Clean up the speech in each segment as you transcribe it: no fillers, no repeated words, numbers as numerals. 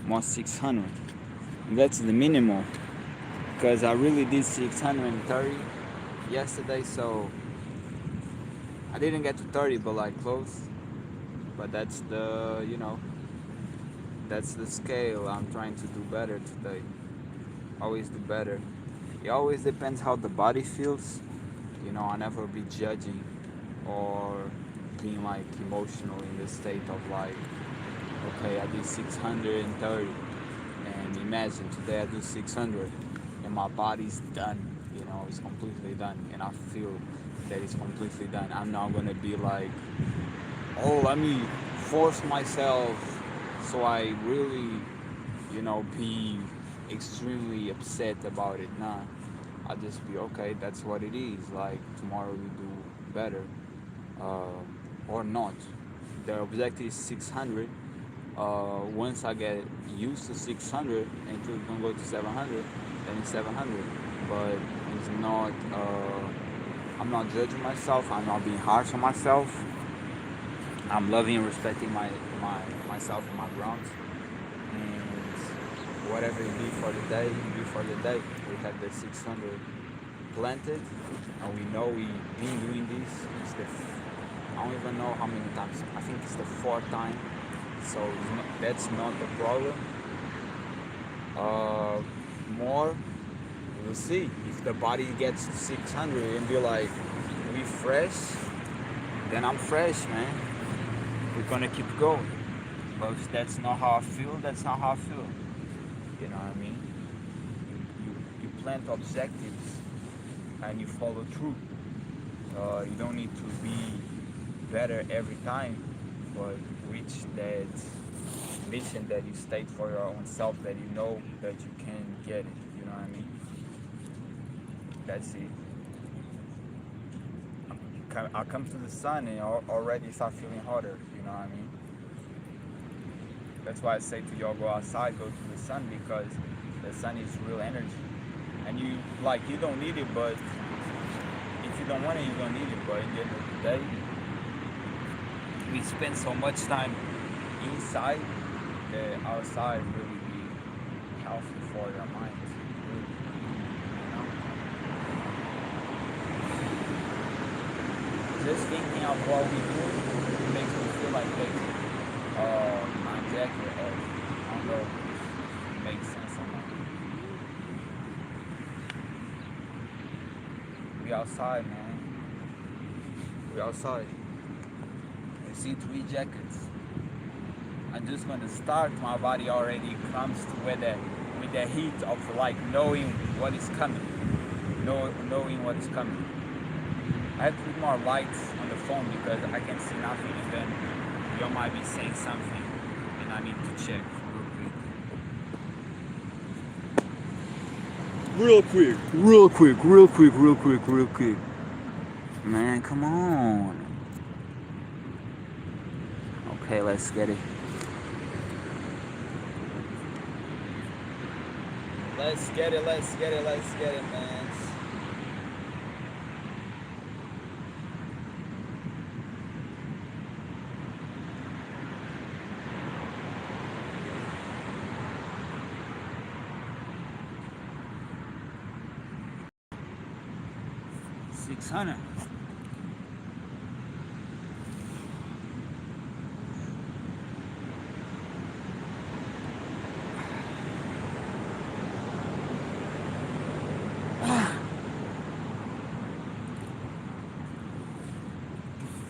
more 600. That's the minimum, because I really did 630 yesterday, so I didn't get to 30, but like close. But that's the, that's the scale. I'm trying to do better today. Always do better. It always depends how the body feels. I never be judging or being like emotional in the state of like, okay, I did 630, and imagine today I do 600 and my body's done. It's completely done, and I feel that it's completely done. I'm not gonna be like, oh, let me force myself so I really, be extremely upset about it. Nah, I'll just be okay. That's what it is. Like tomorrow we do better, or not. The objective is 600. Once I get used to 600 and it's gonna go to 700, then it's 700. But it's not. I'm not judging myself. I'm not being harsh on myself. I'm loving and respecting myself and my grounds. And whatever you do for the day, you do for the day. We have the 600 planted, and we know we've been doing this. I don't even know how many times. I think it's the fourth time. So that's not the problem. More, we'll see. If the body gets to 600 and be like, we fresh, then I'm fresh, man. We're gonna keep going. But if that's not how I feel, that's not how I feel. You know what I mean? You plant objectives and you follow through. You don't need to be better every time, but reach that mission that you state for your own self, that you know that you can get it. You know what I mean? That's it. I come to the sun and already start feeling hotter. You know what I mean? That's why I say to y'all, go outside, go to the sun, because the sun is real energy. And you don't need it, but if you don't want it, you don't need it. But at the end of the day, we spend so much time inside that outside really be healthy for your mind. Really, Just thinking of what we do makes me feel like lazy. My jacket off. I don't know if it makes sense or not. We outside, man. We outside. I see 3 jackets. I'm just gonna start. My body already comes to with the heat of like knowing what is coming. Knowing what is coming. I have to put more lights on the phone because I can see nothing, and then you might be saying something and I need to check real quick. Man, come on. Okay, let's get it. Let's get it, man. $600.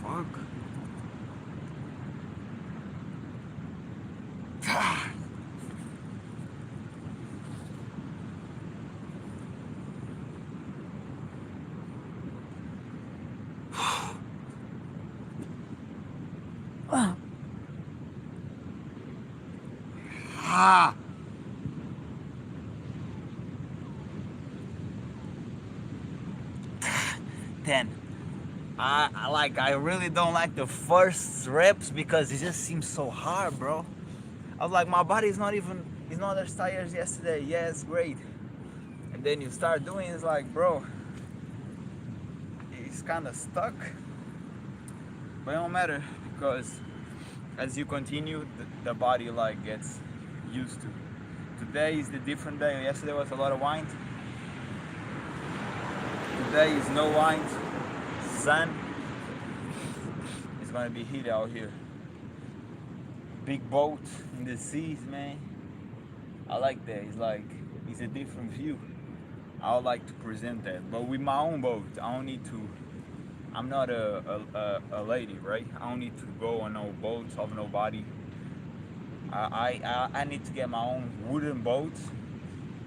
Fuck. Ah. 10. I really don't like the first reps because it just seems so hard, bro. I was like, my body's not as tired as yesterday. Yeah, it's great. And then you start doing, it's like, bro, it's kind of stuck. But it don't matter, because as you continue, the body like gets used to. Today is the different day. Yesterday was a lot of wind. Today is no wind. Sun. It's gonna be heat out here. Big boat in the seas, man. I like that. It's a different view. I would like to present that, but with my own boat. I don't need to. I'm not a lady, right? I don't need to go on no boats of nobody. I need to get my own wooden boat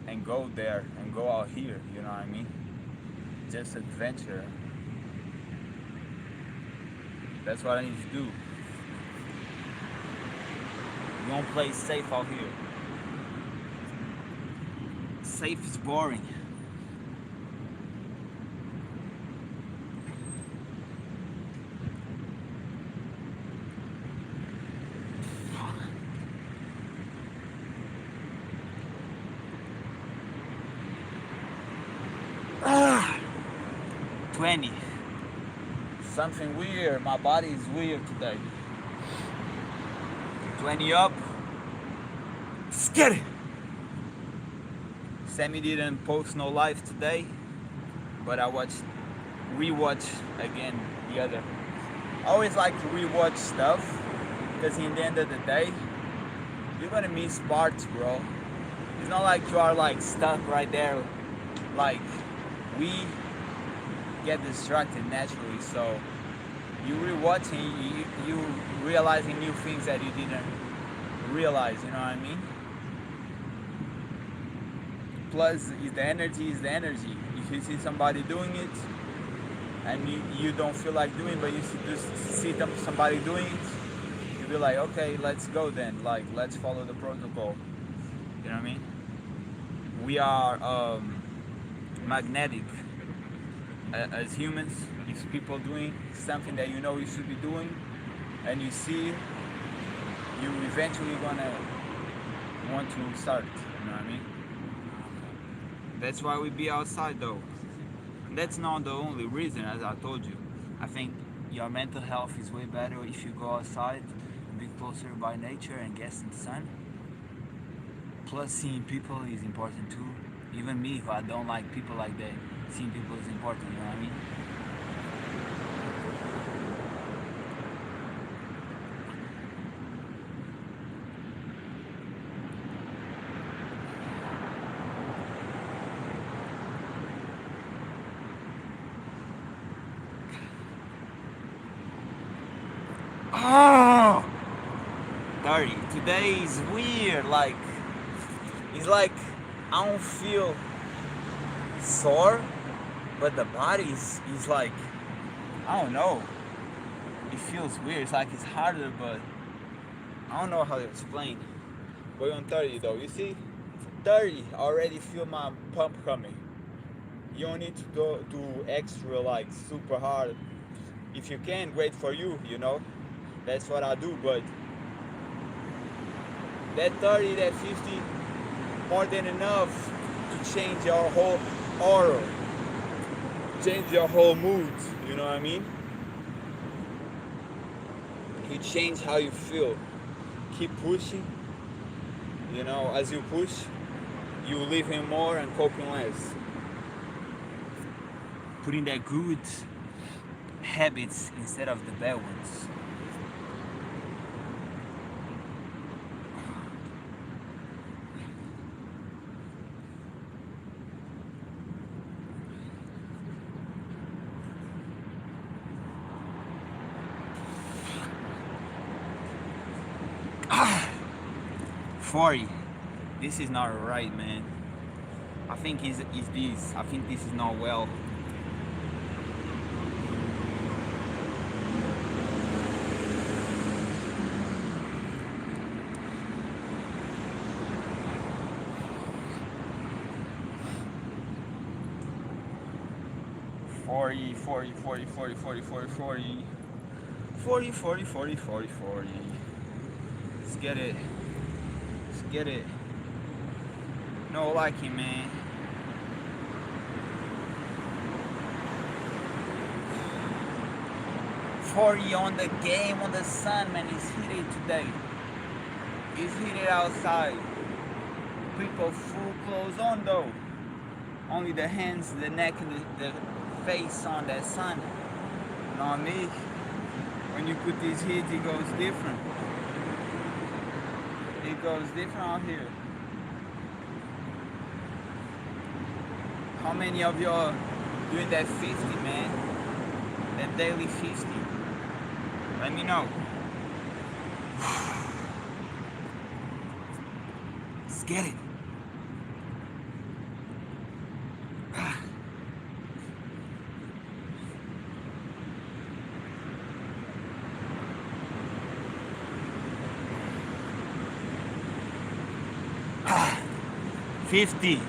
and go there and go out here. You know what I mean? Just adventure. That's what I need to do. You won't play safe out here. Safe is boring. Ah, 20. Something weird. My body is weird today. 20 up. Scary. Sammy didn't post no live today, but I rewatch again the other. I always like to rewatch stuff because in the end of the day, you're gonna miss parts, bro. It's not like you are like stuck right there. Like we get distracted naturally, so you rewatching, you realizing new things that you didn't realize. You know what I mean? Plus, the energy is the energy. If you see somebody doing it and you don't feel like doing it, but you see somebody doing it, you'll be like, okay, let's go then. Like, let's follow the protocol. You know what I mean? We are magnetic as humans. If people doing something that you know you should be doing, and you see, you eventually gonna want to start. You know what I mean? That's why we be outside though. That's not the only reason, as I told you. I think your mental health is way better if you go outside, be closer by nature and get some sun. Plus seeing people is important too. Even me, who I don't like people like that, seeing people is important, you know what I mean? Oh, 30. Today is weird. Like, it's like I don't feel sore, but the body is like, I don't know. It feels weird. It's like it's harder, but I don't know how to explain. Going on 30 though. You see, 30 already feel my pump coming. You don't need to go do extra like super hard. If you can, great for you, you know. That's what I do, but that 30, that 50, more than enough to change your whole aura, change your whole mood, you know what I mean? You change how you feel. Keep pushing, you know, as you push, you live in more and coping less. Putting that good habits instead of the bad ones. Ah, 40. This is not right, man. I think it's this. I think this is not well. Forty, 40, 40, 40, 40, 40, 40. 40, 40, 40, 40, 40. Let's get it. Let's get it. No liking, man. On the game, on the sun, man. It's heated today. It's heated outside. People full clothes on though. Only the hands, the neck, and the face on that sun. You know what I mean? When you put this heat, it goes different. It goes different out here. How many of y'all doing that 50, man? That daily 50? Let me know. Let's get it. Ah, 50.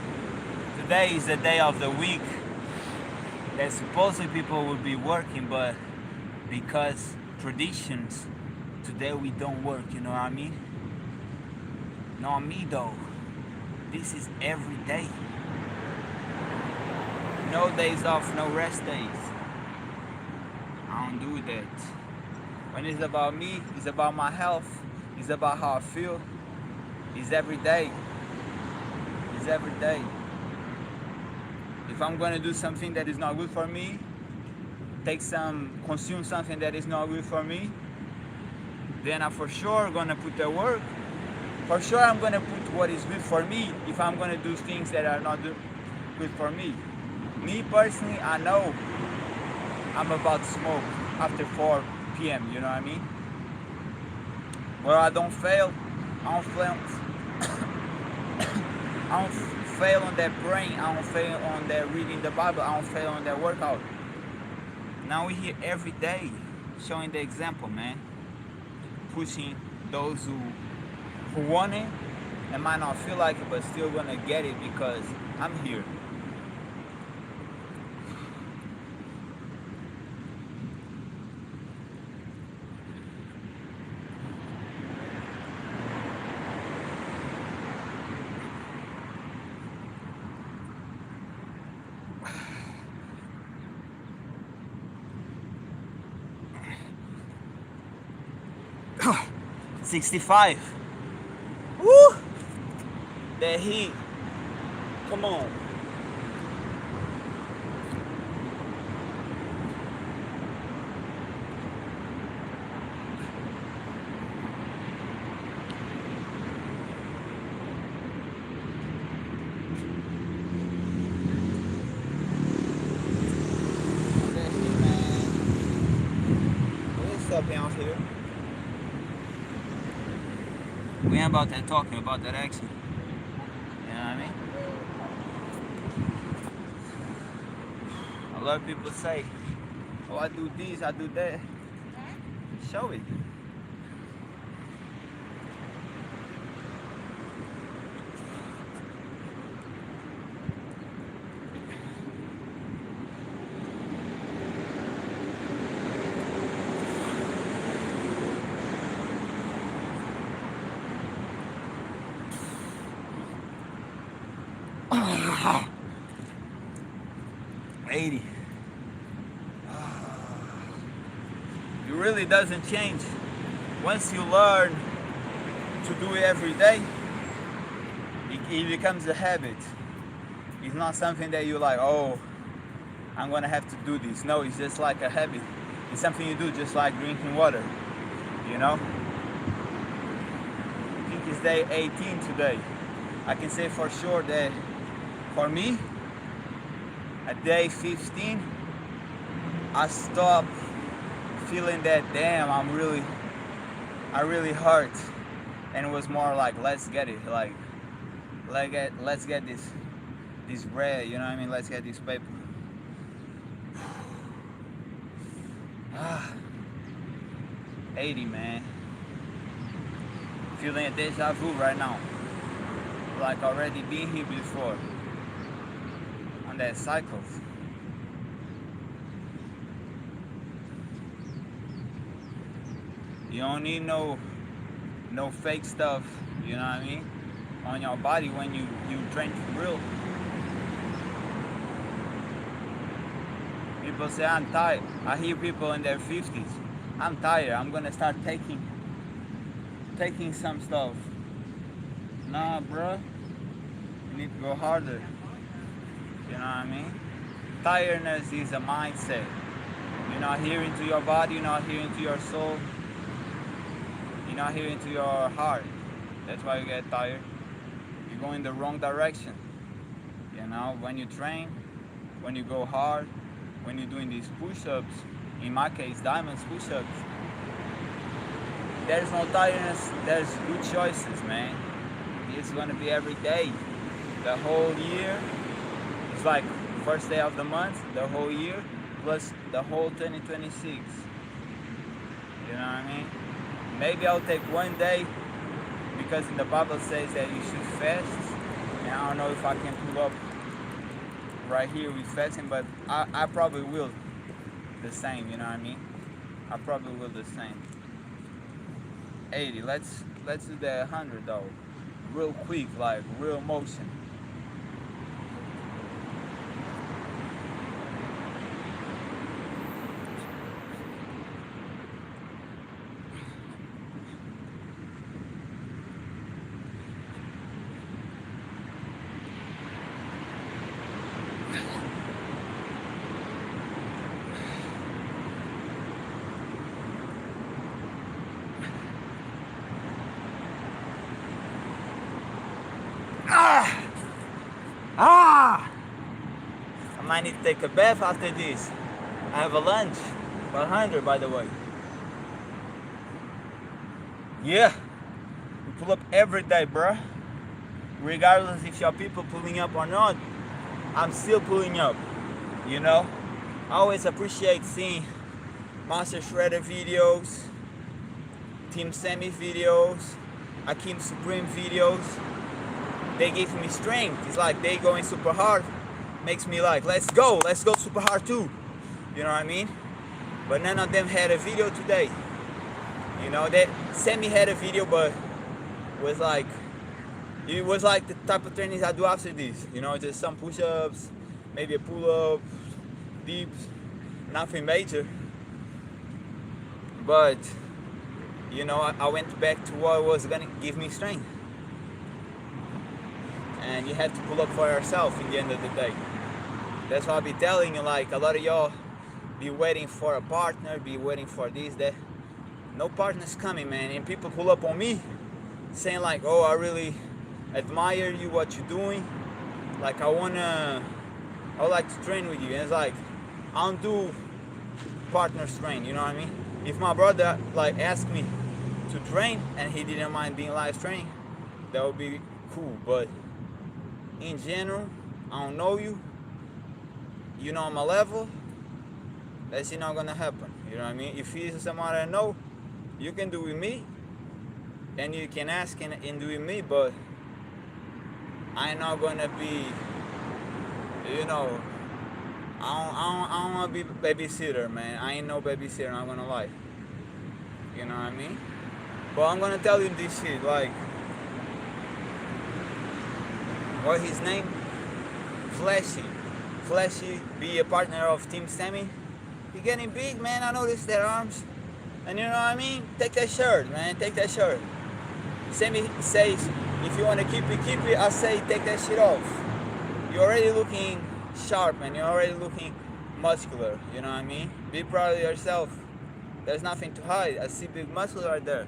Today is the day of the week that supposedly people will be working, but because traditions, today we don't work, you know what I mean? Not me though. This is every day. No days off, no rest days. I don't do that. When it's about me, it's about my health, it's about how I feel. It's every day. It's every day. If I'm gonna do something that is not good for me, consume something that is not good for me, then I'm for sure gonna put the work. For sure I'm gonna put what is good for me if I'm gonna do things that are not good for me. Me personally, I know I'm about to smoke after 4 p.m., you know what I mean? Where I don't fail, I don't fail on that praying, I don't fail on that reading the Bible, I don't fail on that workout. Now we're here every day showing the example, man. Pushing those who want it and might not feel like it but still gonna get it because I'm here. $65. Woo! The heat. Come on. The heat, man. What's up down here? We ain't about that talking, about that action. You know what I mean? A lot of people say, oh, I do this, I do that. Show it. $80. It really doesn't change. Once you learn to do it every day, it becomes a habit. It's not something that you're like, oh, I'm gonna have to do this. No, it's just like a habit. It's something you do just like drinking water, you know? I think it's day 18 today. I can say for sure that for me, at day 15, I stopped feeling that damn, I really hurt, and it was more like let's get it, like let's get this bread, you know what I mean? Let's get this paper. 80, man. Feeling a deja vu right now, like already been here before. That cycles. You don't need no fake stuff, you know what I mean, on your body when you train for real. People say I'm tired. I hear people in their 50s. I'm tired. I'm gonna start taking some stuff. Nah, bro. You need to go harder. You know what I mean? Tiredness is a mindset. You're not hearing to your body, you're not hearing to your soul, you're not hearing to your heart. That's why you get tired. You're going the wrong direction. You know, when you train, when you go hard, when you're doing these push-ups, in my case, diamonds push-ups, there's no tiredness, there's good choices, man. It's gonna be every day. The whole year, it's like first day of the month, the whole year, plus the whole 2026. You know what I mean? Maybe I'll take one day, because in the Bible says that you should fast. And I don't know if I can pull up right here with fasting, but I probably will the same, you know what I mean? I probably will the same. 80, let's do the 100 though. Real quick, like real motion. Ah! I might need to take a bath after this. I have a lunch. 100, by the way. Yeah. We pull up every day, bruh. Regardless if your people pulling up or not, I'm still pulling up. You know? I always appreciate seeing Master Shredder videos, Team Sammy videos, Akeem Supreme videos. They give me strength. It's like they going super hard. Makes me like, let's go super hard too. You know what I mean? But none of them had a video today. You know, that Sammy had a video, but it was like the type of trainings I do after this. You know, just some push-ups, maybe a pull-up, dips, nothing major. But, you know, I went back to what was gonna give me strength. And you have to pull up for yourself in the end of the day. That's why I'll be telling you, like, a lot of y'all be waiting for a partner, be waiting for this, that. No partner's coming, man. And people pull up on me saying like, oh, I really admire you, what you're doing. Like, I would like to train with you. And it's like, I don't do partners train, you know what I mean? If my brother like asked me to train and he didn't mind being live training, that would be cool. But in general, I don't know you, you know my level, that's not gonna happen. You know what I mean? If he's someone I know, you can do with me, and you can ask and do with me, but I'm not gonna be, you know, I don't wanna be babysitter, man. I ain't no babysitter, I'm gonna lie. You know what I mean? But I'm gonna tell you this shit, like, what his name? Flashy, be a partner of Team Sammy. He getting big, man. I noticed their arms. And you know what I mean? Take that shirt, man. Take that shirt. Sammy says, if you want to keep it. I say, take that shit off. You're already looking sharp, man. You're already looking muscular. You know what I mean? Be proud of yourself. There's nothing to hide. I see big muscles right there.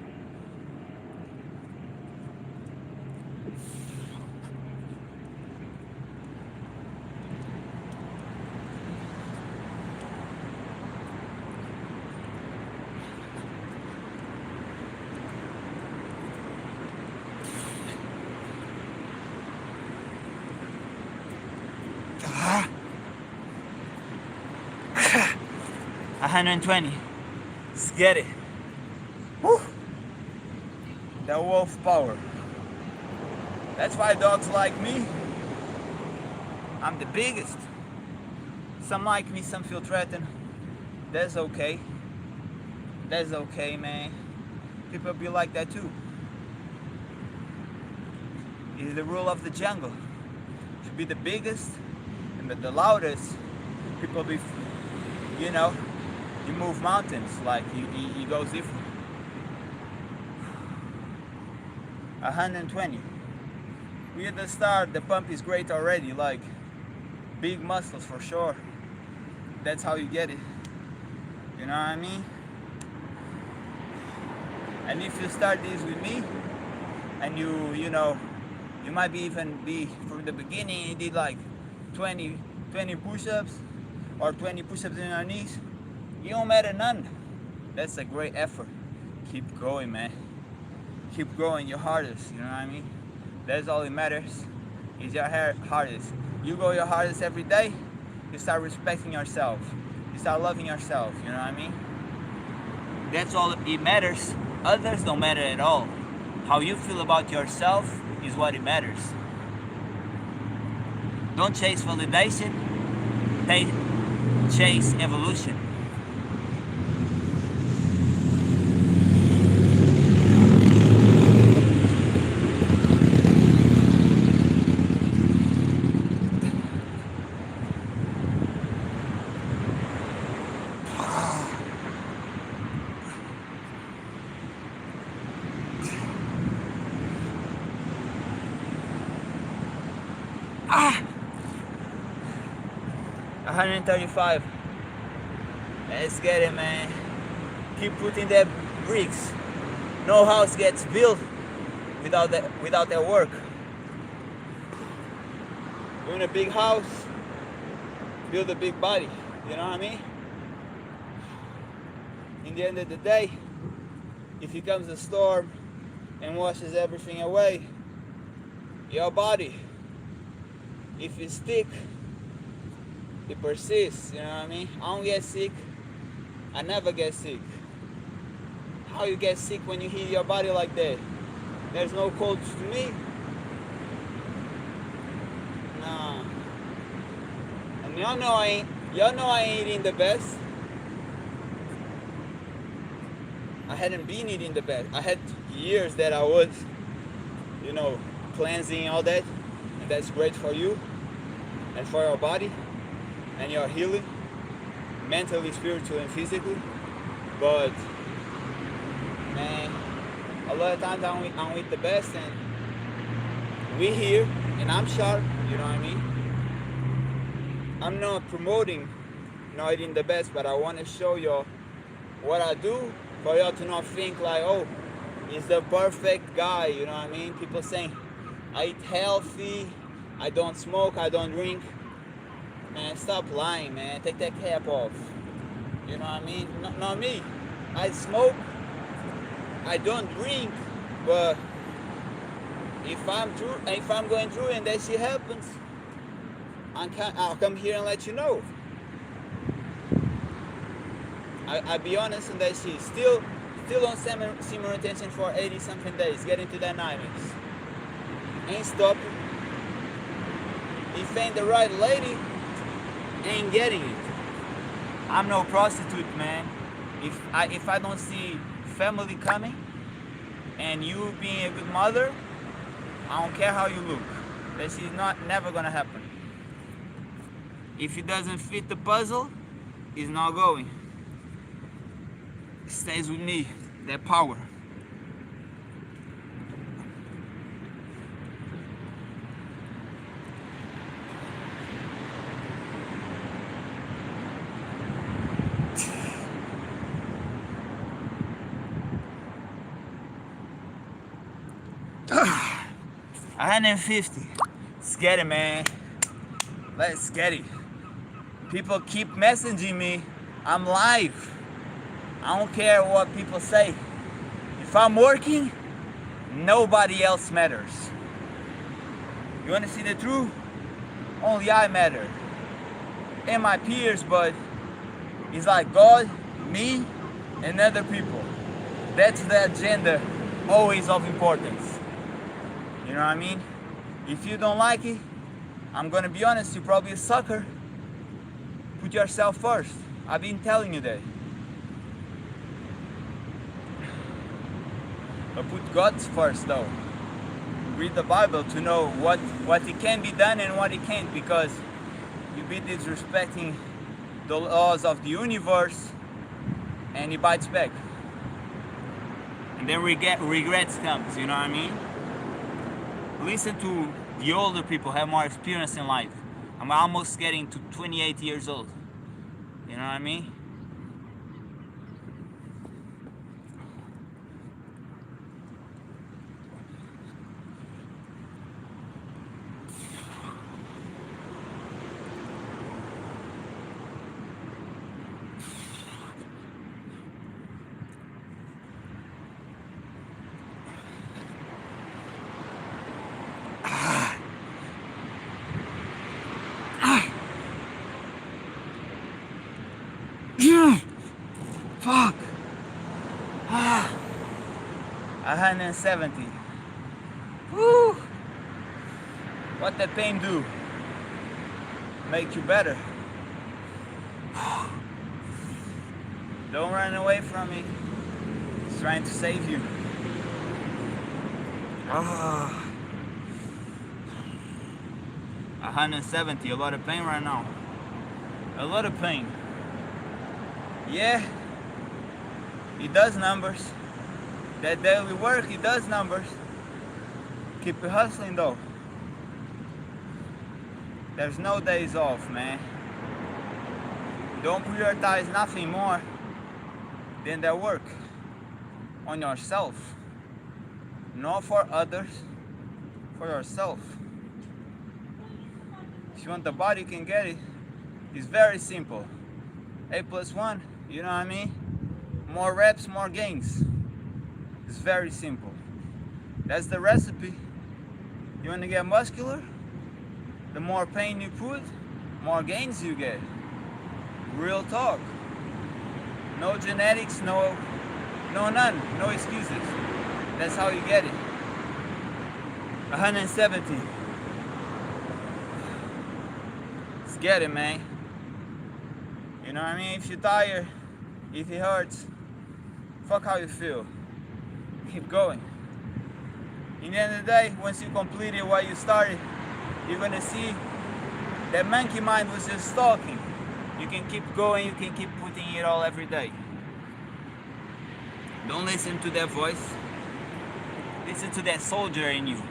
Ah. 120. Let's get it. Woo. The wolf power. That's why dogs like me. I'm the biggest. Some like me, some feel threatened. That's okay. That's okay, man. People be like that too. It's the rule of the jungle. To be the biggest and the loudest, people be, you know, you move mountains, like you goes different. 120. at the start, the pump is great already, like big muscles for sure. That's how you get it. You know what I mean? And if you start this with me, and you know, you might even be from the beginning, you did like 20 push-ups or 20 push-ups in your knees, you don't matter none. That's a great effort. Keep going, man. Keep going your hardest, you know what I mean? That's all that matters, is your hardest. You go your hardest every day, you start respecting yourself. You start loving yourself, you know what I mean? That's all it matters. Others don't matter at all. How you feel about yourself is what it matters. Don't chase validation, chase evolution. Ah! 135. Let's get it, man. Keep putting that bricks. No house gets built without that work. You want a big house, build a big body. You know what I mean? In the end of the day, if it comes a storm and washes everything away, your body, if you stick, it persists, you know what I mean? I don't get sick, I never get sick. How you get sick when you hit your body like that? There's no cold to me. Nah. And y'all know I ain't eating the best. I hadn't been eating the best. I had years that I was, you know, cleansing all that, and that's great for you and for your body and your healing, mentally, spiritually, and physically. But man, a lot of times I don't eat the best, and we here, and I'm sharp. You know what I mean? I'm not promoting not eating the best, but I want to show y'all what I do for y'all to not think like, oh, he's the perfect guy. You know what I mean? People saying I eat healthy, I don't smoke, I don't drink. Man, stop lying, man. Take that cap off. You know what I mean? Not me. I smoke, I don't drink, but if I'm going through and that shit happens, I'll come here and let you know. I be honest on that shit. Still on semen retention for 80 something days, getting to that 90s. Ain't stopping. If ain't the right lady, ain't getting it. I'm no prostitute, man. If I don't see family coming and you being a good mother, I don't care how you look. That shit's never gonna happen. If it doesn't fit the puzzle, it's not going. It stays with me, that power. $150. Let's get it, man. Let's get it. People keep messaging me. I'm live. I don't care what people say. If I'm working, nobody else matters. You want to see the truth? Only I matter. And my peers, but it's like God, me, and other people. That's the agenda, always of importance. You know what I mean? If you don't like it, I'm gonna be honest, you're probably a sucker. Put yourself first. I've been telling you that. But put God first though. Read the Bible to know what it can be done and what it can't, because you be disrespecting the laws of the universe and it bites back. And then regrets comes, you know what I mean? Listen to the older people, have more experience in life. I'm almost getting to 28 years old. You know what I mean? Fuck. 170. Woo. What the pain do? Make you better. Don't run away from me. It's trying to save you. 170, a lot of pain right now. A lot of pain. Yeah, it does numbers. That daily work, it does numbers. Keep it hustling though. There's no days off, man. Don't prioritize nothing more than that work on yourself. Not for others, for yourself. If you want the body, you can get it. It's very simple. A+1, you know what I mean? More reps, more gains. It's very simple. That's the recipe. You want to get muscular? The more pain you put, more gains you get. Real talk. No genetics, no none, no excuses. That's how you get it. 170. Let's get it, man. You know what I mean? If you're tired, if it hurts, fuck how you feel. Keep going. In the end of the day, once you completed what you started, you're gonna see that monkey mind was just talking. You can keep going, you can keep putting it all every day. Don't listen to that voice. Listen to that soldier in you.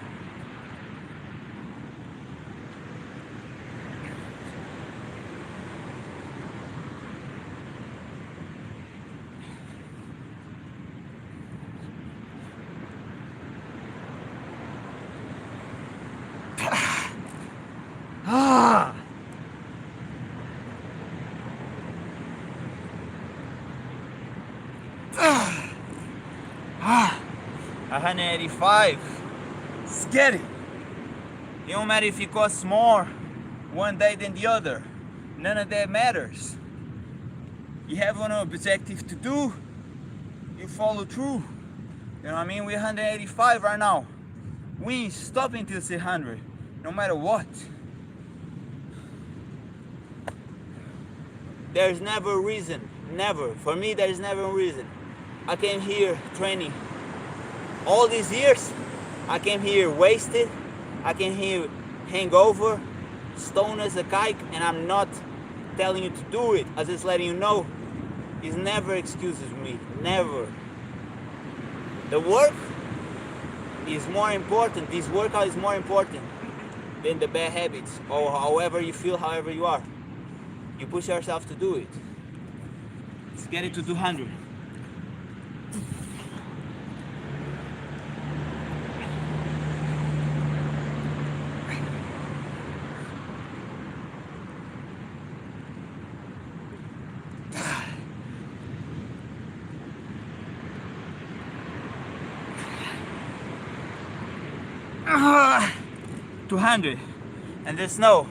Ah. 185. Let's get it. It don't matter if it costs more one day than the other. None of that matters. You have an objective to do, you follow through. You know what I mean? We're 185 right now. We ain't stopping till 600, no matter what. There's never a reason, never. For me, there's never a reason. I came here training all these years. I came here wasted. I came here hangover, stoned as a kite, and I'm not telling you to do it. I'm just letting you know it's never excuses me, never. The work is more important. This workout is more important than the bad habits or however you feel, however you are. You push yourself to do it. Let's get it to 200. Ah, 200. And just know,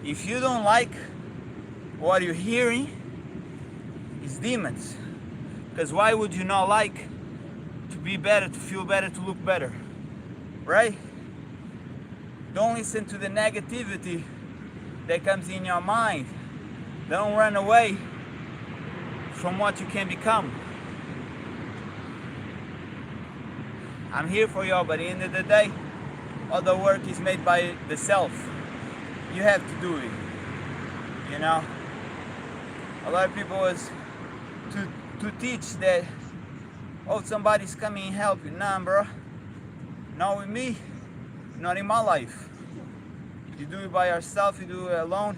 if you don't like what you're hearing, it's demons. Because why would you not like to be better, to feel better, to look better? Right? Don't listen to the negativity that comes in your mind. Don't run away from what you can become. I'm here for y'all, but at the end of the day, all the work is made by the self. You have to do it. You know? A lot of people was to teach that, oh, somebody's coming and help you. Nah, bro. Not with me. Not in my life. You do it by yourself, you do it alone,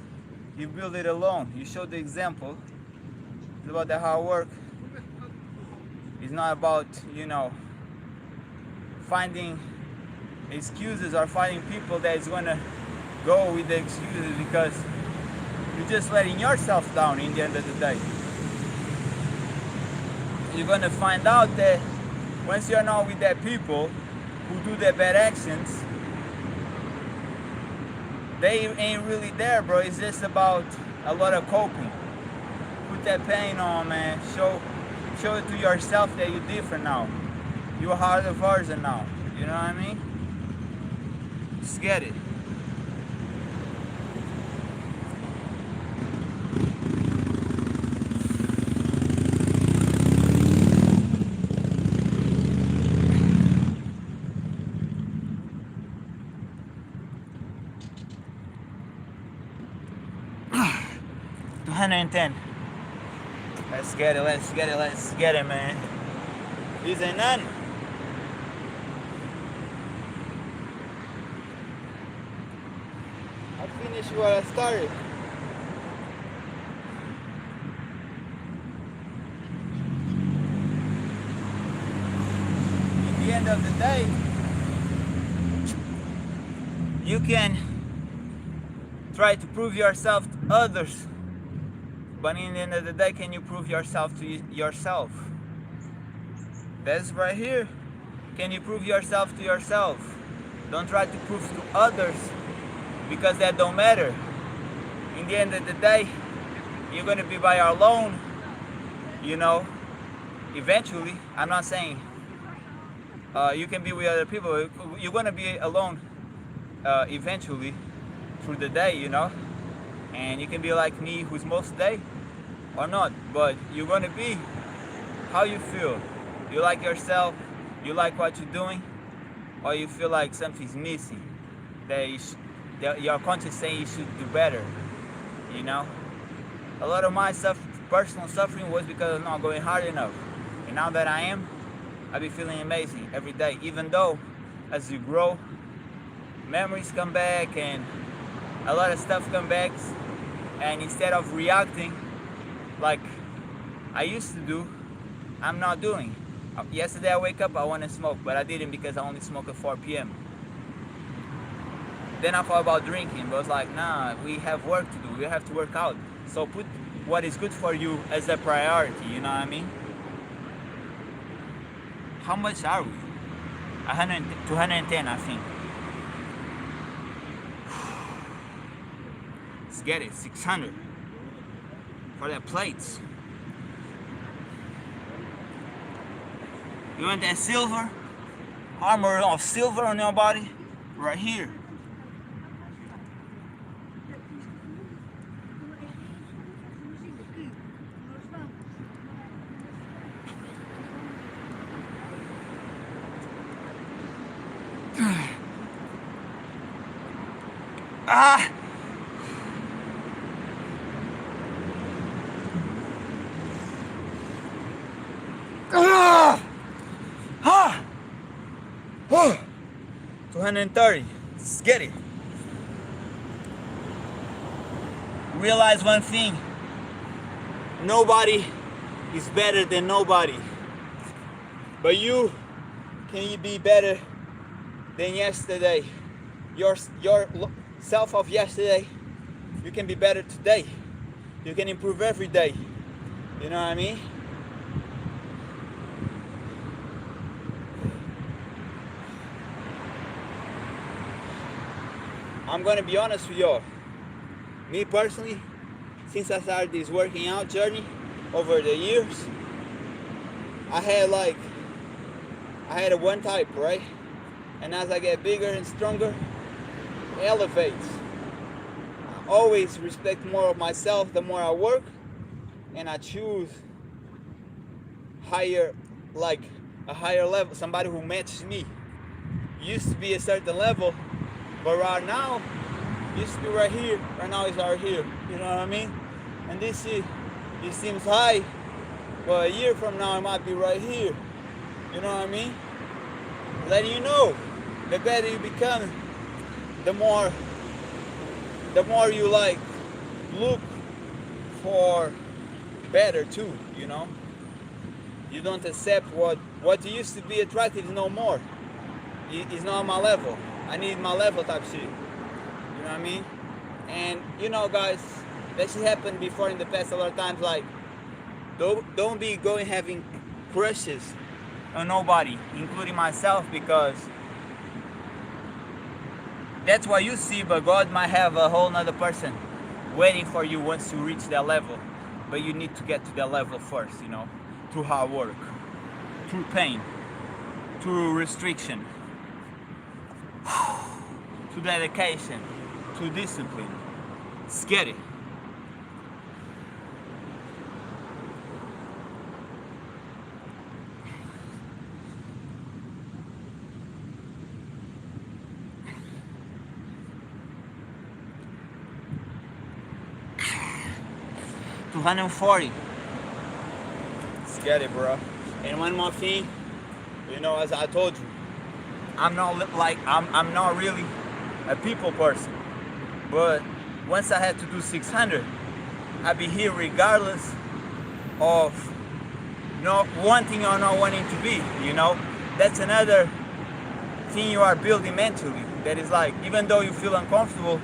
you build it alone. You show the example. It's about the hard work. It's not about, finding excuses or finding people that is gonna go with the excuses, because you're just letting yourself down in the end of the day. You're gonna find out that once you're not with that people who do the bad actions, they ain't really there, bro. It's just about a lot of coping. Put that pain on, man. Show it to yourself that you're different now. You're a harder version now. You know what I mean? Just get it. $210. Let's get it, man. This ain't none. I finished what I started. At the end of the day, you can try to prove yourself to others, but in the end of the day, can you prove yourself to yourself? That's right here. Can you prove yourself to yourself? Don't try to prove to others, because that don't matter. In the end of the day, you're gonna be by your alone, eventually. I'm not saying you can be with other people. You're gonna be alone eventually through the day, and you can be like me, who's most day or not, but you're gonna be how you feel. You like yourself, you like what you're doing, or you feel like something's missing, that your conscience saying you should do better. A lot of my personal suffering was because I'm not going hard enough, and now that I am, I be feeling amazing every day. Even though as you grow, memories come back and a lot of stuff come back, and instead of reacting like I used to do, I'm not doing. Yesterday I wake up, I want to smoke, but I didn't because I only smoke at 4 p.m. Then I thought about drinking, but I was like, nah, we have work to do, we have to work out. So put what is good for you as a priority, you know what I mean? How much are we? 210, I think. Let's get it, 600 for the plates. You want that silver? Armor of silver on your body? Right here. Ah! Ah! Ah! Oh! 230. Let's get it. Realize one thing. Nobody is better than nobody. But you can be better than yesterday. Your self of yesterday, you can be better today. You can improve every day. You know what I mean? I'm gonna be honest with y'all. Me personally, since I started this working out journey over the years, I had a one type, right? And as I get bigger and stronger, it elevates. I always respect more of myself the more I work, and I choose higher, like a higher level, somebody who matches me. Used to be a certain level, but right now, used to be right here, right now it's right here, you know what I mean? And this seems high, but a year from now it might be right here, you know what I mean? Letting you know, the better you become, the more you like look for better too, you know. You don't accept what used to be attractive no more. It's not my level. I need my level type shit. You know what I mean? And you know, guys, that shit happened before in the past a lot of times. Like, don't be going having crushes on nobody, including myself, because that's what you see, but God might have a whole nother person waiting for you once you reach that level. But you need to get to that level first, you know, through hard work, through pain, through restriction, through dedication, through discipline. Let's get it. $240. Let's get it, bro. And one more thing, you know, as I told you, I'm not really a people person. But once I had to do 600, I'd be here regardless of not wanting or not wanting to be, you know. That's another thing you are building mentally. That is like, even though you feel uncomfortable,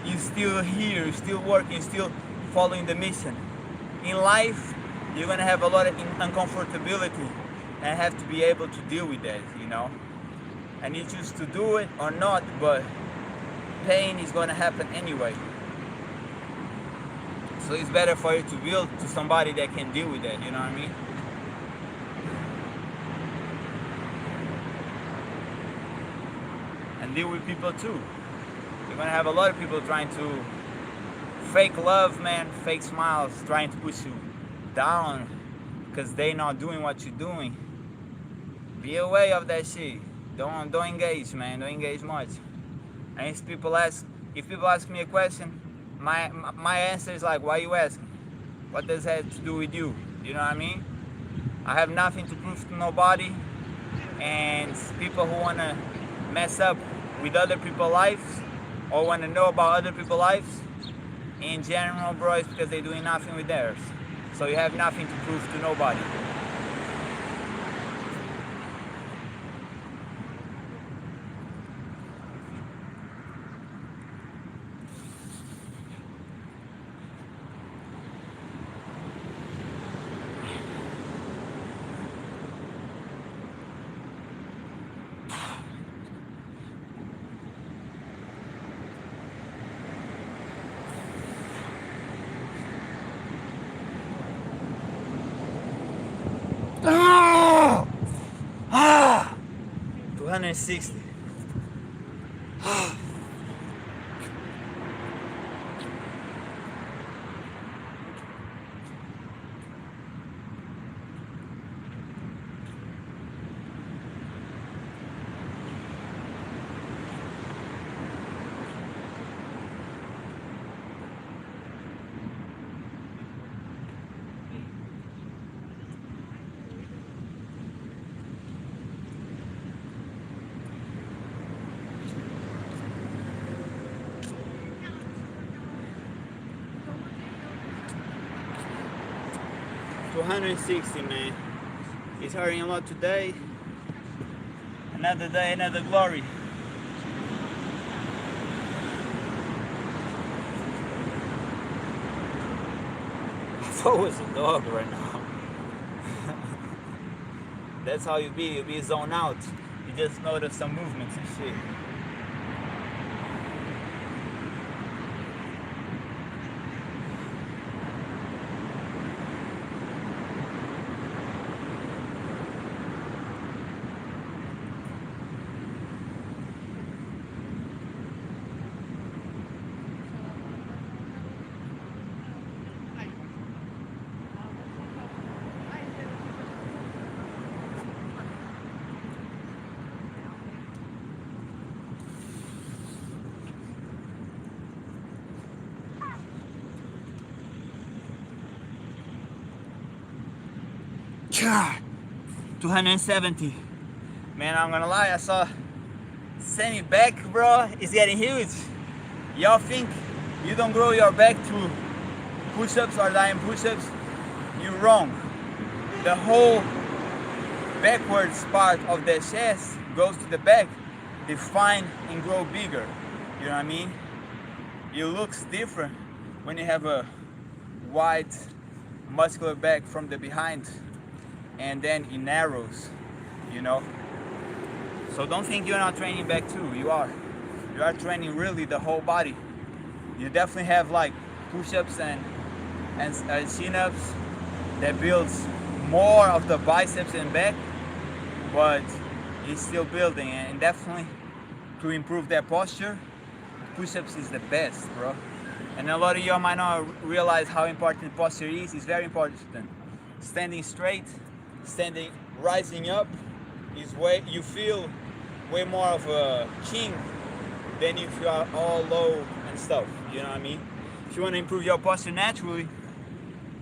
you're still here, you're still working, you're still following the mission. In life, you're gonna have a lot of uncomfortability and have to be able to deal with that, you know. And you choose to do it or not, but pain is gonna happen anyway. So it's better for you to build to somebody that can deal with that, you know what I mean? And deal with people too. You're gonna have a lot of people trying to fake love, man, fake smiles, trying to push you down because they not doing what you're doing. Be aware of that shit. Don't engage, man. Don't engage much. And if people ask me a question, my answer is like, why you asking? What does that have to do with you? You know what I mean? I have nothing to prove to nobody, and people who wanna mess up with other people's lives or wanna know about other people's lives, in general, bro, it's because they're doing nothing with theirs. So you have nothing to prove to nobody. Ah! Ah! 260. Ah. $260, man. It's hurting a lot today. Another day, another glory. I thought it was a dog right now. That's how you be zoned out. You just notice some movements and shit. God, 270. Man, I'm gonna lie, I saw Semi-back, bro, is getting huge. Y'all think you don't grow your back to push-ups or lying push-ups? You're wrong. The whole backwards part of the chest goes to the back, define and grow bigger. You know what I mean? It looks different when you have a wide muscular back from the behind, and then it narrows, you know. So don't think you're not training back too. You are training really the whole body. You definitely have like push-ups and chin-ups that builds more of the biceps and back, but it's still building. And definitely to improve that posture, push-ups is the best, bro. And a lot of y'all might not realize how important posture is. It's very important. Standing straight, rising up is way, you feel way more of a king than if you are all low and stuff. You know what I mean? If you want to improve your posture naturally,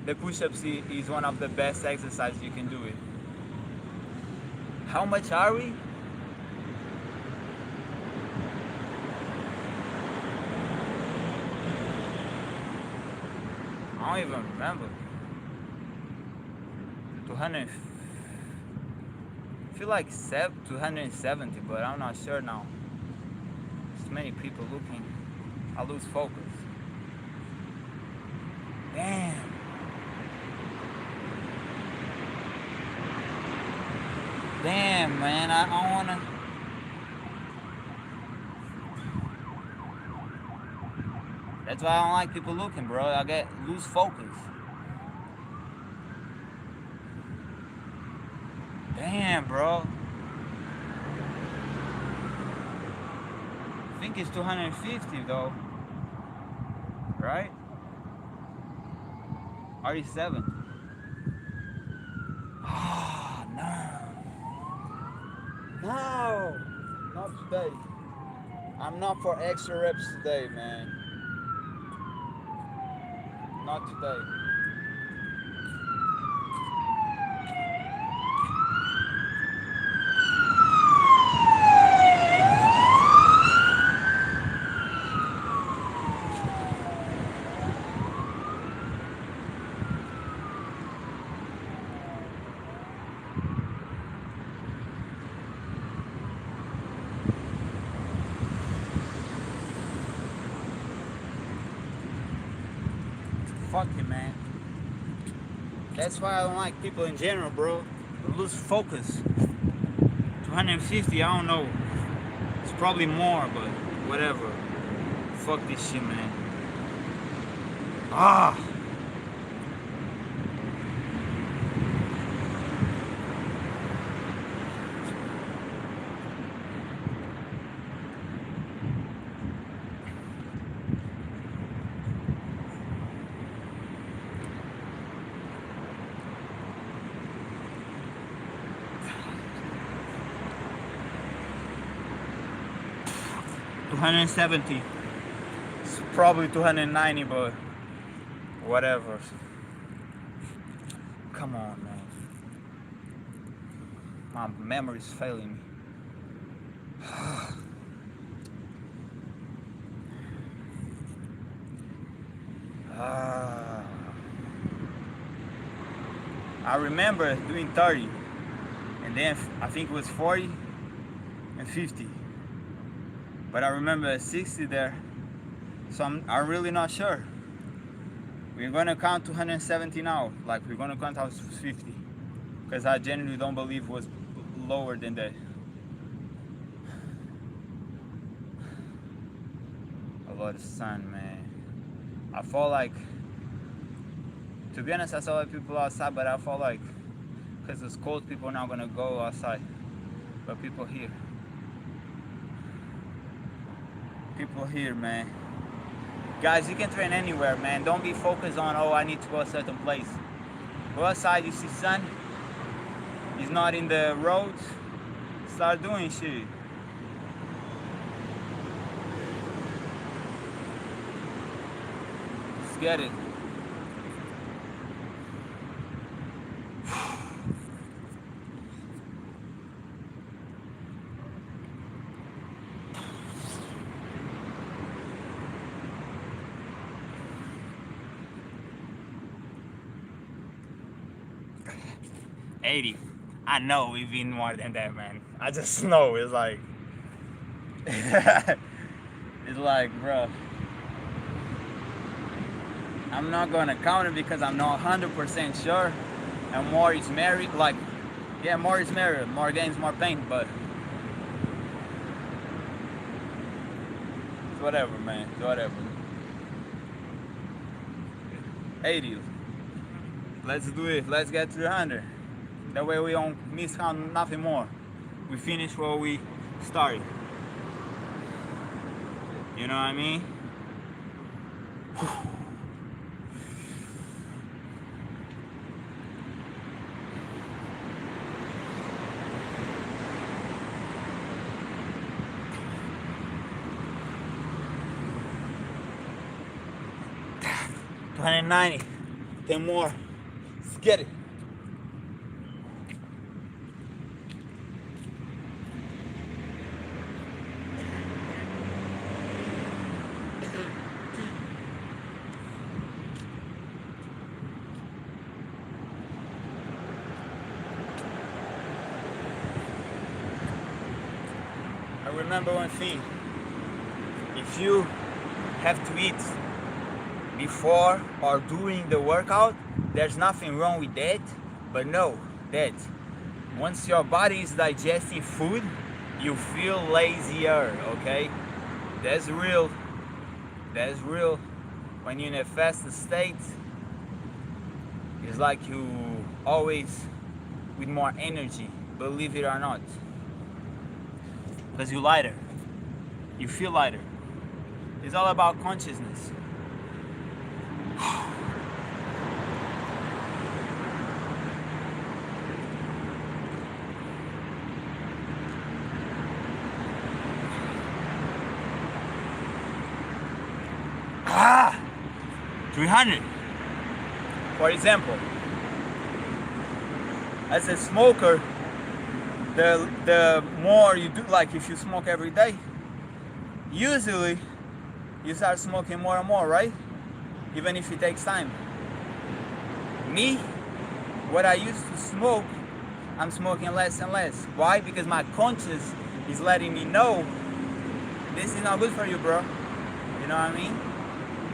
the push-ups is one of the best exercises you can do it. How much are we? I don't even remember. 200. I feel like 270, but I'm not sure now. There's many people looking. I lose focus. Damn. Damn, man. I don't wanna. That's why I don't like people looking, bro. I lose focus. Damn, bro. I think it's 250 though. Right? 47. Oh, no. No. Not today. I'm not for extra reps today, man. Not today. Fuck it, man. That's why I don't like people in general, bro. They lose focus. 250, I don't know. It's probably more, but whatever. Fuck this shit, man. Ah. 270. It's probably 290, but whatever. Come on, man. My memory's failing me. I remember doing 30, and then I think it was 40 and 50. But I remember 60 there, so I'm really not sure. We're gonna count 270 now, like we're gonna count out 50, because I genuinely don't believe it was lower than that. A lot of sun, man. I felt like, to be honest, I saw like people outside, but I felt like, because it's cold, people are not gonna go outside, but people here. People here, man. Guys, you can train anywhere, man. Don't be focused on, oh, I need to go a certain place. Go outside, you see sun. It's not in the roads. Start doing shit. Let's get it. 80. I know we've been more than that, man. I just know. It's like, it's like, bro. I'm not gonna count it because I'm not 100% sure. And more is married. Like, yeah, more is married. More gains, more pain. But it's whatever, man. It's whatever. 80. Let's do it. Let's get 300. That way we don't miss count nothing more. We finish where we started. You know what I mean? $290. 10 more. Let's get it. I remember one thing. If you have to eat before or during the workout, there's nothing wrong with that. But no, that once your body is digesting food, you feel lazier, okay? That's real. That's real. When you're in a fasted state, it's like you always with more energy, believe it or not. Because you're lighter. You feel lighter. It's all about consciousness. Ah! 300. For example, as a smoker, the more you do, like if you smoke every day, usually you start smoking more and more, right? Even if it takes time. Me, what I used to smoke, I'm smoking less and less. Why? Because my conscience is letting me know this is not good for you, bro. You know what I mean?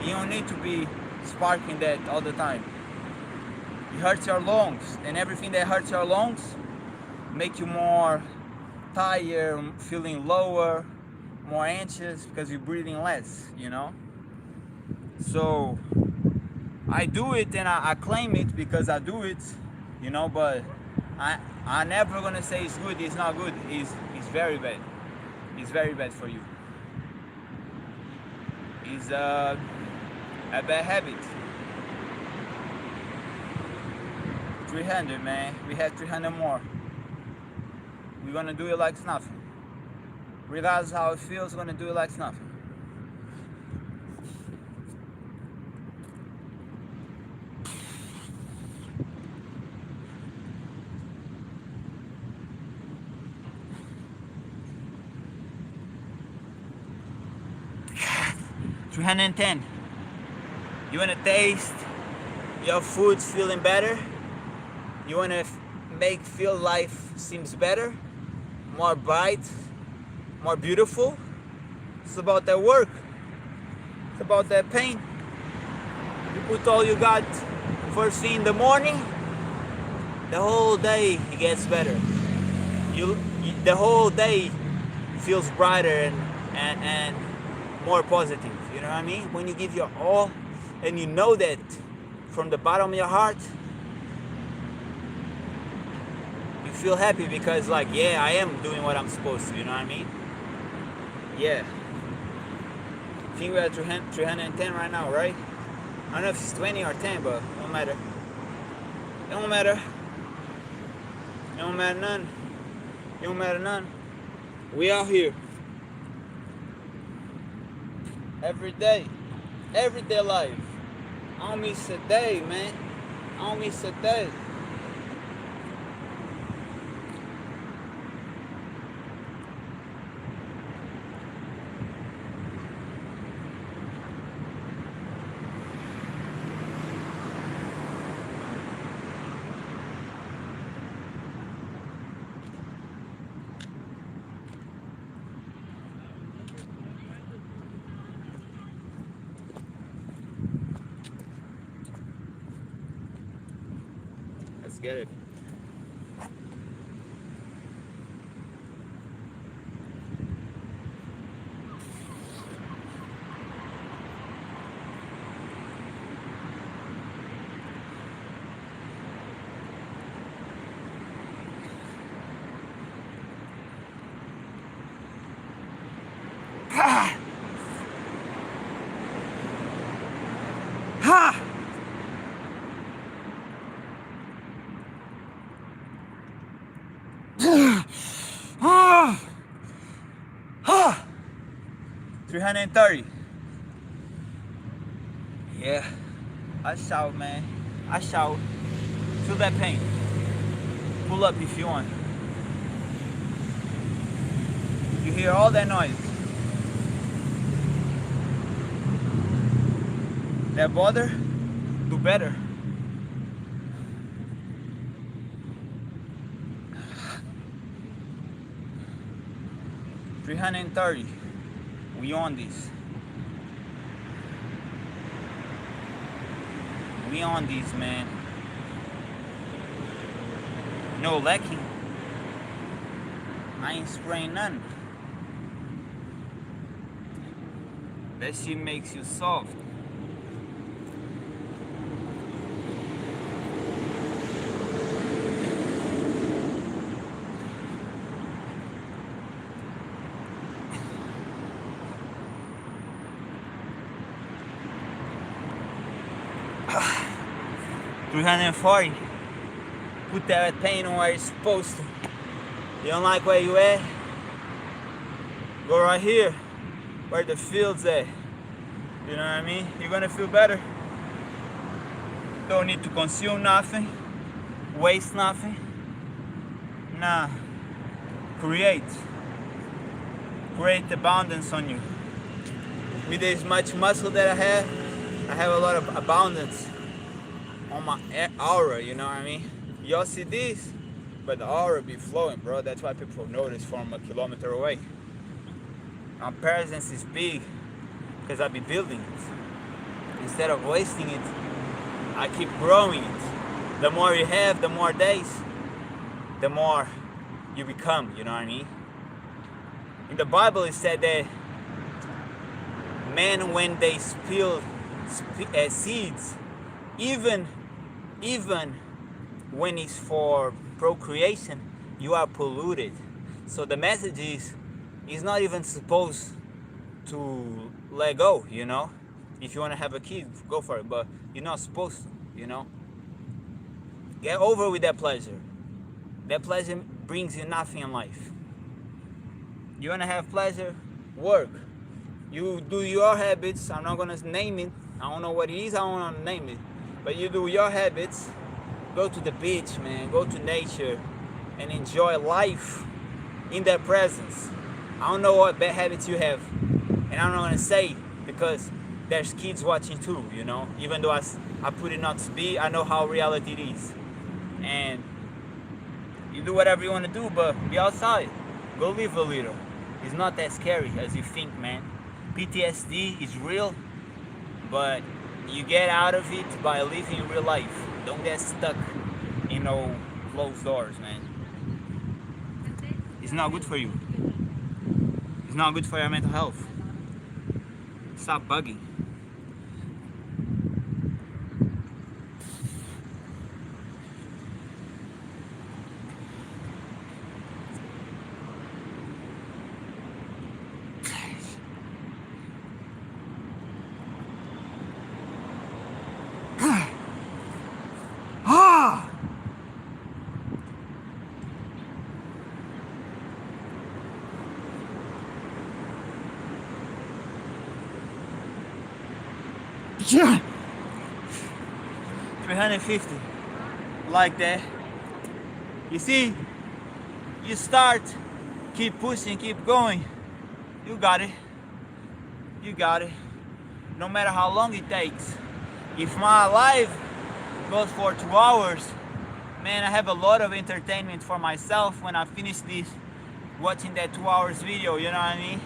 You don't need to be sparking that all the time. It hurts your lungs, and everything that hurts your lungs make you more tired, feeling lower, more anxious because you're breathing less, you know? So I do it and I claim it because I do it, you know, but I'm never gonna say it's good, it's not good, it's very bad. It's very bad for you. It's a bad habit. 300, man. We have 300 more. We're gonna do it like it's nothing. Regardless how it feels, we're gonna do it like it's nothing. $310. You wanna taste your food feeling better? You wanna feel life seems better, more bright, more beautiful? It's about that work. It's about that pain. You put all you got first thing in the morning, the whole day it gets better. The whole day feels brighter and more positive. You know what I mean? When you give your all and you know that from the bottom of your heart, you feel happy because like, yeah, I am doing what I'm supposed to, you know what I mean? Yeah. I think we're at 310 right now, right? I don't know if it's 20 or 10, but it don't matter. It don't matter. It don't matter none. It don't matter none. We out here. Everyday life. I don't miss a day, man. I don't miss a day. Let's get it. Ha! Ha! Ah! Ah! 330. Yeah. I shout, man. I shout. Feel that pain. Pull up if you want. You hear all that noise. That bother? Do better. $330. We on this. We on these, man. No lacking. I ain't spraying none. That shit makes you soft. $340. Put that paint on where it's supposed to. You don't like where you at? Go right here, where the field's at. You know what I mean? You're gonna feel better. Don't need to consume nothing, waste nothing. Nah. Create abundance on you. With this much muscle that I have a lot of abundance on my aura, you know what I mean? Y'all see this, but the aura be flowing, bro. That's why people notice from a kilometer away. My presence is big because I be building it. Instead of wasting it, I keep growing it. The more you have, the more days, the more you become, you know what I mean? In the Bible it said that men, when they spill seeds, even when it's for procreation, you are polluted. So the message is, it's not even supposed to let go, you know? If you want to have a kid, go for it, but you're not supposed to, you know? Get over with that pleasure. That pleasure brings you nothing in life. You want to have pleasure? Work. You do your habits. I'm not going to name it. I don't know what it is. I don't want to name it. But you do your habits. Go to the beach, man. Go to nature and enjoy life in their presence. I don't know what bad habits you have. And I'm not going to say because there's kids watching too, you know. Even though I put it not to be, I know how reality it is. And you do whatever you want to do, but be outside. Go live a little. It's not that scary as you think, man. PTSD is real, but you get out of it by living real life. Don't get stuck in no closed doors, man. It's not good for you. It's not good for your mental health. Stop bugging. Yeah. 350. Like that. You see, you start, keep pushing, keep going. You got it. You got it. No matter how long it takes. If my life goes for 2 hours, man, I have a lot of entertainment for myself when I finish this, watching that 2 hours video, you know what I mean?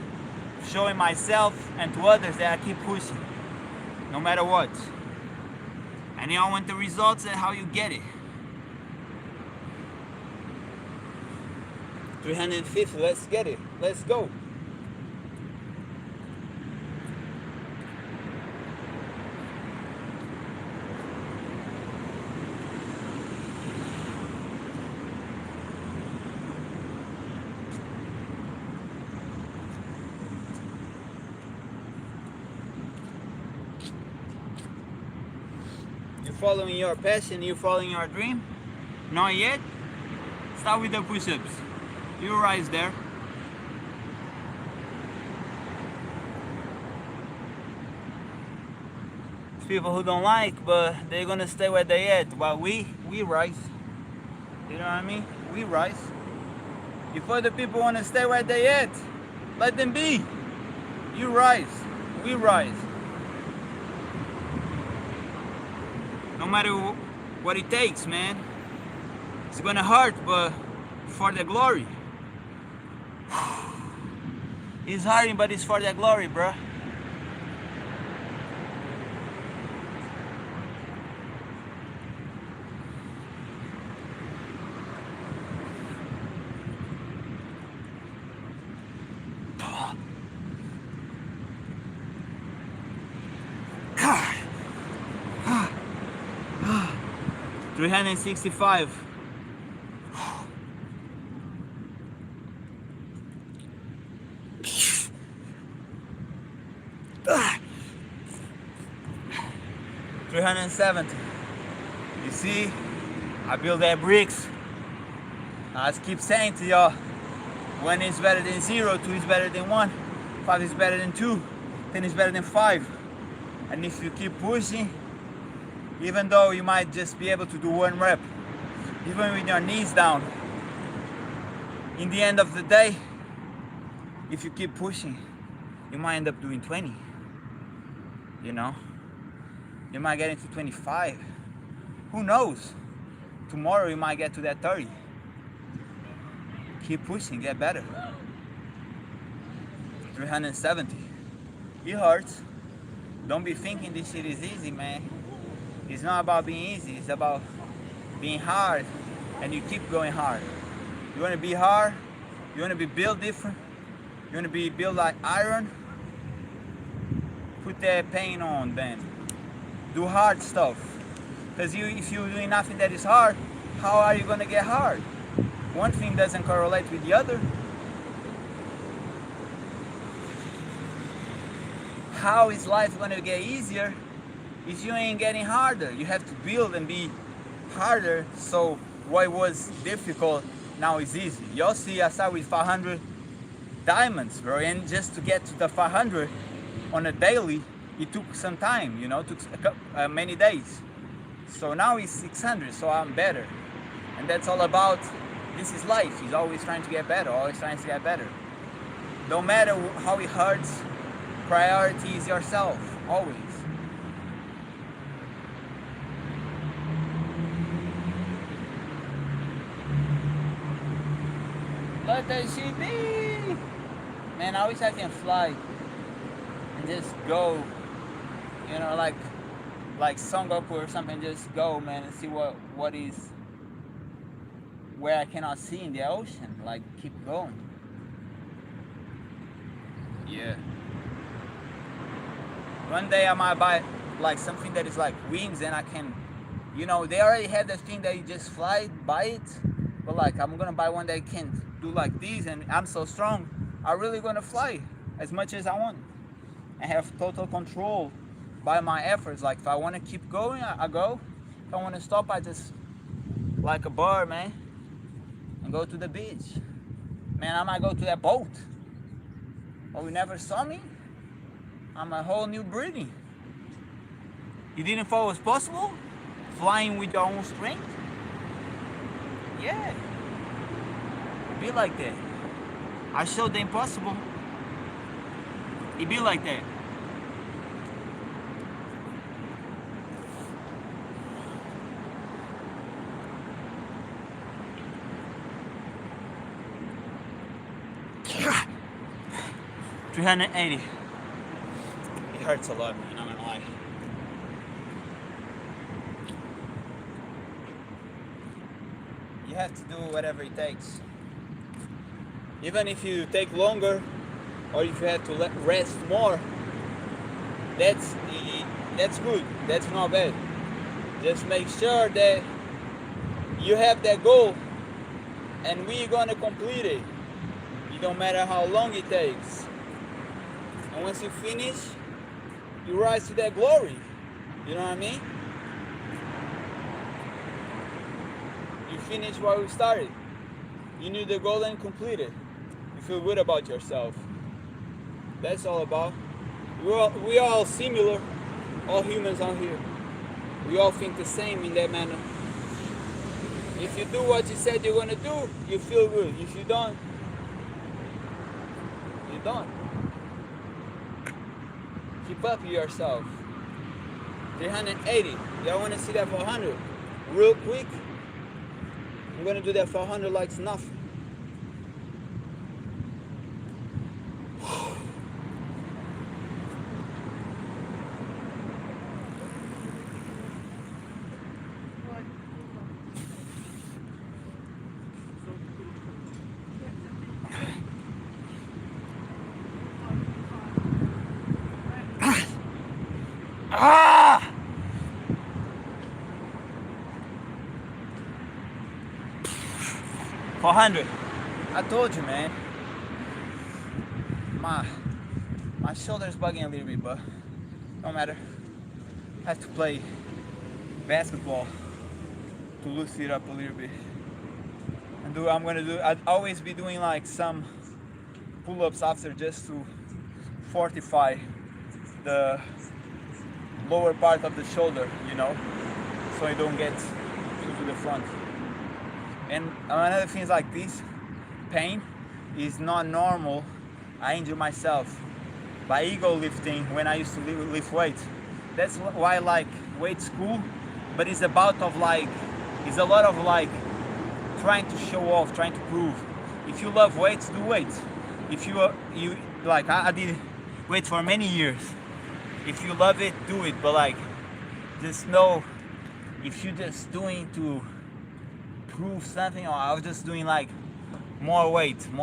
Showing myself and to others that I keep pushing. No matter what. And y'all want the results and how you get it. 350, let's get it. Let's go. You following your passion, you following your dream? Not yet? Start with the push-ups. You rise there. There's people who don't like, but they're gonna stay where they at. While we rise. You know what I mean? We rise. If other people wanna stay where they at, let them be. You rise. We rise. No matter what it takes, man. It's gonna hurt, but for the glory. It's hurting, but it's for the glory, bro. God. 365. Ah. 370. You see, I build that bricks. I just keep saying to y'all, 1 is better than 0, 2 is better than 1, 5 is better than 2, 10 is better than 5. And if you keep pushing, even though you might just be able to do 1 rep, even with your knees down, in the end of the day, if you keep pushing, you might end up doing 20. You know, you might get into 25. Who knows? Tomorrow you might get to that 30. Keep pushing, get better. 370. It hurts. Don't be thinking this shit is easy, man. It's not about being easy, it's about being hard, and you keep going hard. You wanna be hard, you wanna be built different, you wanna be built like iron, put that pain on then. Do hard stuff. Because if you're doing nothing that is hard, how are you gonna get hard? One thing doesn't correlate with the other. How is life gonna get easier if you ain't getting harder? You have to build and be harder, so what was difficult now is easy. Y'all see, I started with 500 diamonds, bro, and just to get to the 500 on a daily, it took some time, you know, it took many days. So now it's 600, so I'm better. And that's all about, this is life. He's always trying to get better, always trying to get better. No matter how it hurts, priority is yourself, always. Let that shit be. Man, I wish I can fly and just go, you know, like Son Goku or something, just go, man, and see what is, where I cannot see in the ocean, like keep going. Yeah. One day I might buy like something that is like wings, and I can, you know, they already have the thing that you just fly by it, but like I'm gonna buy one that can do like this, and I'm so strong, I'm really gonna fly as much as I want and have total control by my efforts. Like if I want to keep going, I go. If I want to stop, I just like a bird, man, and go to the beach. Man, I might go to that boat. Oh, you never saw me? I'm a whole new breeding. You didn't thought it was possible? Flying with your own strength? Yeah. It be like that. I showed the impossible. It be like that. $380. It hurts a lot, man, I'm not gonna lie. You have to do whatever it takes. Even if you take longer or if you have to rest more, that's good. That's not bad. Just make sure that you have that goal and we're gonna complete it. It don't matter how long it takes. And once you finish, you rise to that glory. You know what I mean? You finish what we started. You knew the goal and complete it. You feel good about yourself. That's all about. We are all similar. All humans are here. We all think the same in that manner. If you do what you said you're gonna do, you feel good. If you don't, you don't. Keep up yourself. 380. Y'all wanna see that for 100? Real quick. I'm gonna do that for 100 like it's nothing. Ah! 400. I told you, man. My shoulder's bugging a little bit, but no matter. I have to play basketball to loosen it up a little bit. I'd always be doing like some pull-ups after just to fortify the lower part of the shoulder, you know, so you don't get to the front. And another thing is like this, pain is not normal. I injure myself by ego lifting when I used to lift weights. That's why I like weight school, but it's about of like, it's a lot of like trying to show off, trying to prove. If you love weights, do weights. If you like, I did weights for many years. If you love it, do it. But like, just know, if you're just doing to prove something, or I was just doing like more weight, and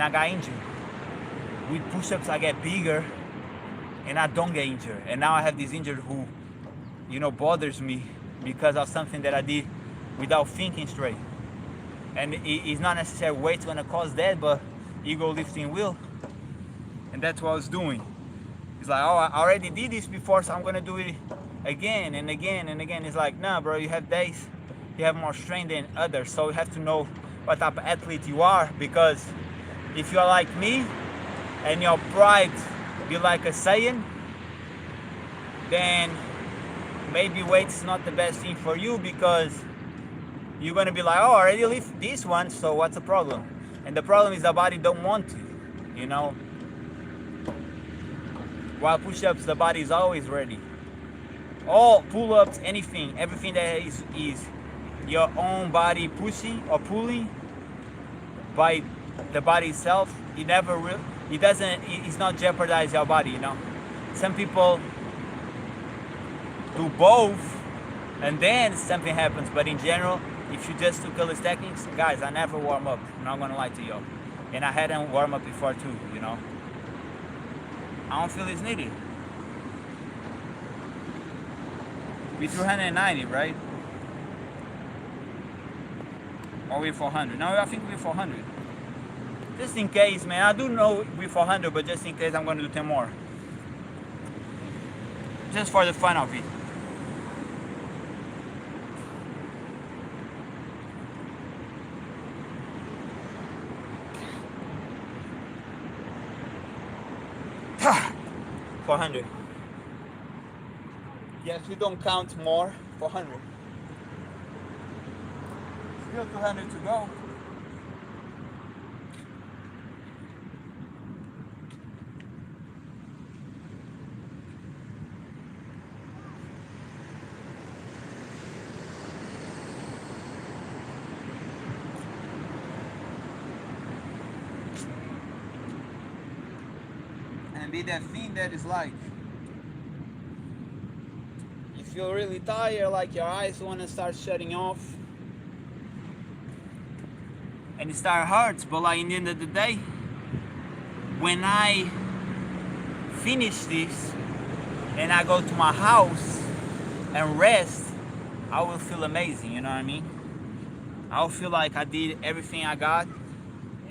I got injured. With push-ups, I get bigger, and I don't get injured. And now I have this injury who, you know, bothers me because of something that I did without thinking straight. And it's not necessarily weight's gonna cause that, but ego lifting will. And that's what I was doing. It's like, oh, I already did this before, so I'm gonna do it again and again and again. It's like, nah, bro, you have days, you have more strength than others, so you have to know what type of athlete you are, because if you're like me and your pride be like a Saiyan, then maybe weight's not the best thing for you, because you're gonna be like, oh, I already lift this one, so what's the problem? And the problem is the body don't want to, you know. While push-ups, the body is always ready. All pull-ups, anything, everything that is your own body pushing or pulling by the body itself, it's not jeopardize your body, you know. Some people do both and then something happens, but in general, if you just do calisthenics, guys, I never warm up, I'm not gonna lie to you. And I hadn't warm up before too, you know. I don't feel it's needed. Be 390, right? Or we 400? No, I think we 400. Just in case, man. I do know we 400, but just in case, I'm gonna do 10 more. Just for the fun of it. $400. Yes, we don't count more. 400. Still 200 to go. And be that thing that is like, you feel really tired, like your eyes want to start shutting off, and it start hurts, but like in the end of the day, when I finish this and I go to my house and rest, I will feel amazing, you know what I mean? I'll feel like I did everything I got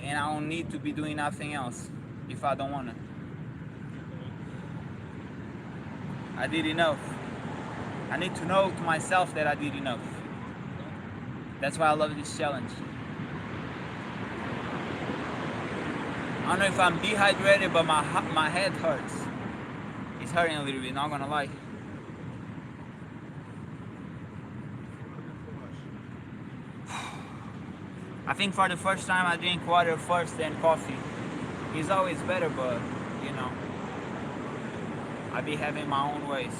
and I don't need to be doing nothing else if I don't wanna. I did enough. I need to know to myself that I did enough. That's why I love this challenge. I don't know if I'm dehydrated, but my head hurts. It's hurting a little bit, not gonna lie. I think for the first time I drink water first, then coffee. It's always better, but you know, I be having my own ways.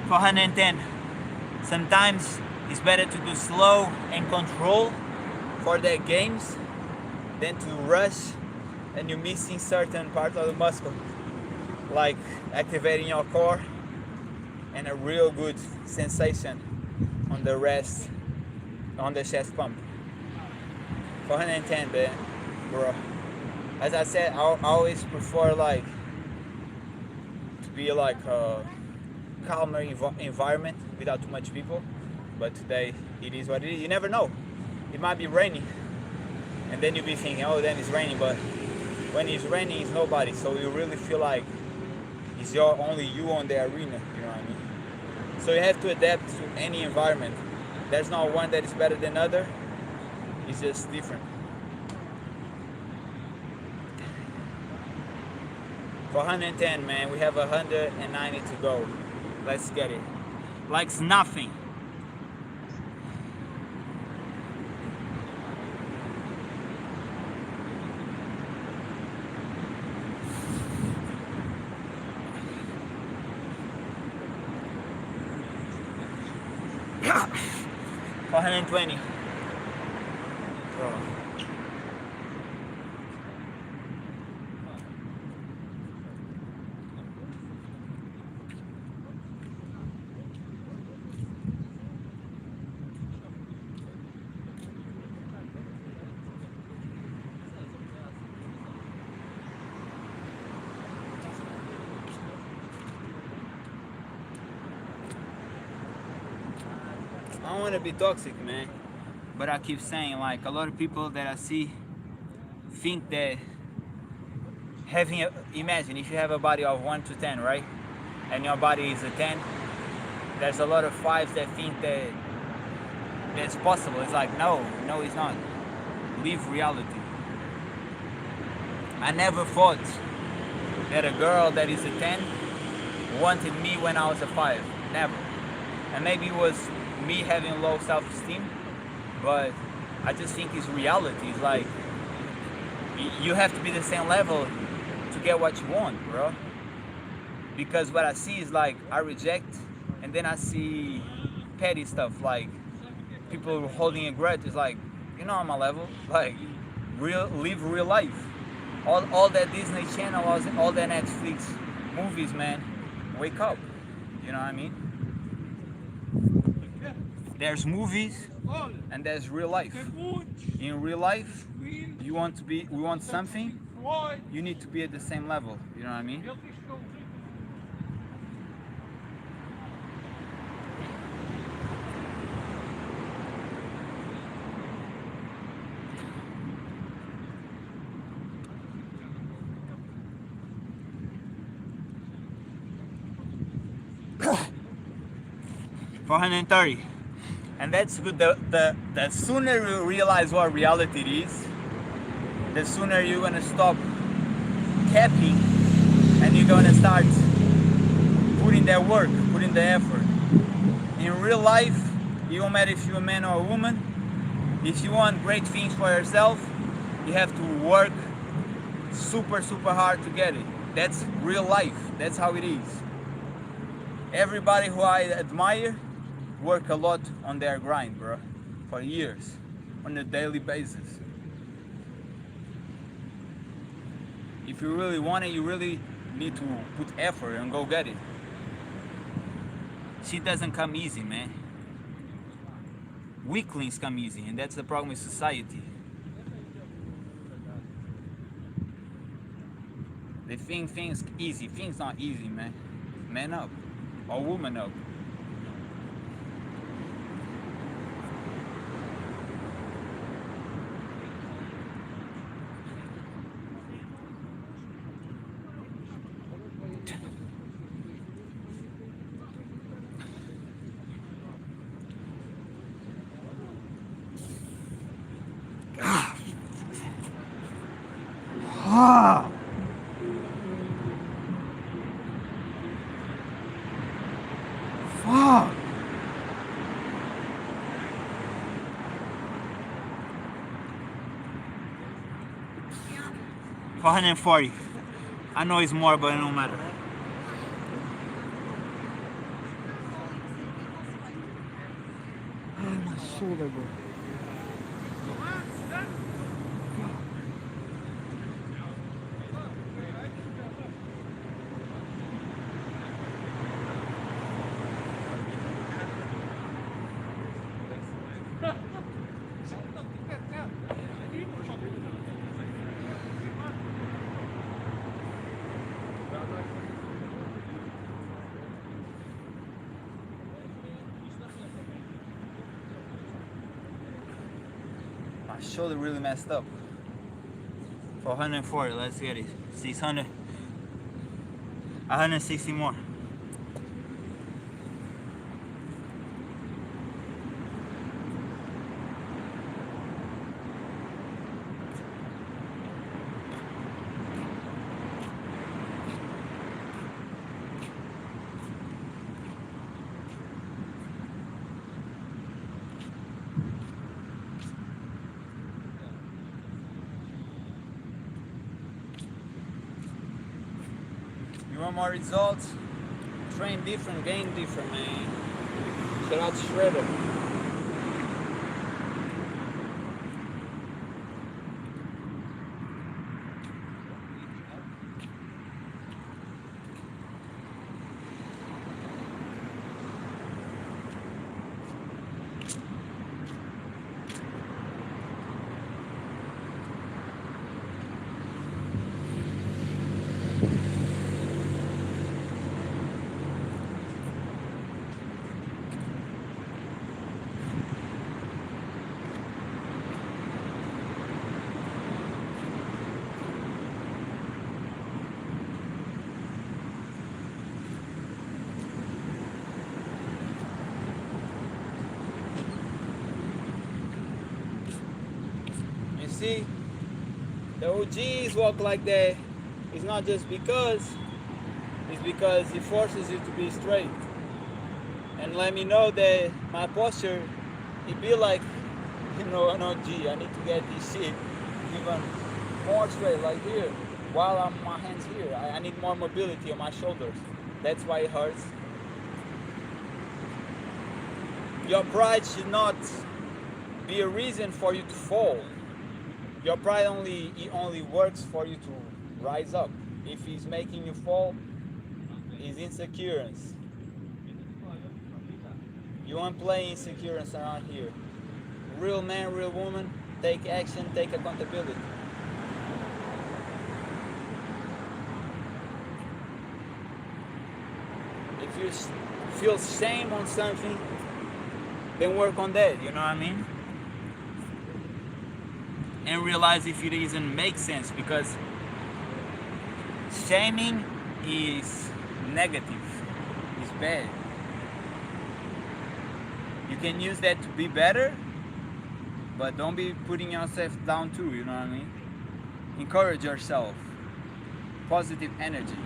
For 110. Sometimes it's better to do slow and control for the games than to rush and you're missing certain parts of the muscle, like activating your core and a real good sensation on the rest, on the chest pump. 410, man, bro. As I said, I always prefer like to be like a calmer environment without too much people, but today it is what it is. You never know, it might be raining and then you'll be thinking, oh damn, it's raining, but when it's raining it's nobody, so you really feel like it's only you on the arena, you know what I mean? So you have to adapt to any environment. There's not one that is better than other, it's just different. For 110, man, we have 190 to go. Let's get it. Like nothing. For 120. Bro. I don't want to be toxic, man, but I keep saying, like, a lot of people that I see think that imagine if you have a body of 1 to 10, right, and your body is a 10, there's a lot of 5s that think that it's possible. It's like, no, it's not. Live reality. I never thought that a girl that is a 10 wanted me when I was a 5. Never. And maybe it was me having low self-esteem, but I just think it's reality. It's like you have to be the same level to get what you want, bro. Because what I see is like I reject, and then I see petty stuff like people holding a grudge. It's like, you're not on my level. Like, live real life. All that Disney Channel, all that Netflix movies, man. Wake up. You know what I mean? There's movies and there's real life. In real life, we want something, you need to be at the same level. You know what I mean? $430. And that's good. The sooner you realize what reality is, the sooner you're gonna stop capping and you're gonna start putting that work, putting the effort. In real life, it don't matter if you're a man or a woman, if you want great things for yourself, you have to work super hard to get it. That's real life. That's how it is. Everybody who I admire work a lot on their grind, bro, for years, on a daily basis. If you really want it, you really need to put effort and go get it. Shit doesn't come easy, man. Weaklings come easy, and that's the problem with society. They think things easy. Things not easy, man. Man up. Or woman up. Fuck. 440. I know it's more, but it don't matter. Ai, my shoulder, bro. My shoulder really messed up. 440, let's get it. 600. 160 more. You want more results? Train different, gain different, man. Shout out to Shredder. See, the OGs walk like that. It's not just because, it's because it forces you to be straight. And let me know that my posture, it be like, an OG. I need to get this shit even more straight, like here, while my hands here. I need more mobility on my shoulders. That's why it hurts. Your pride should not be a reason for you to fall. Your pride only works for you to rise up. If he's making you fall, it's insecurity. You won't play insecurity around here. Real man, real woman, take action, take accountability. If you feel shame on something, then work on that, you know what I mean? And realize if it doesn't make sense, because shaming is negative, it's bad. You can use that to be better, but don't be putting yourself down too, you know what I mean? Encourage yourself. Positive energy.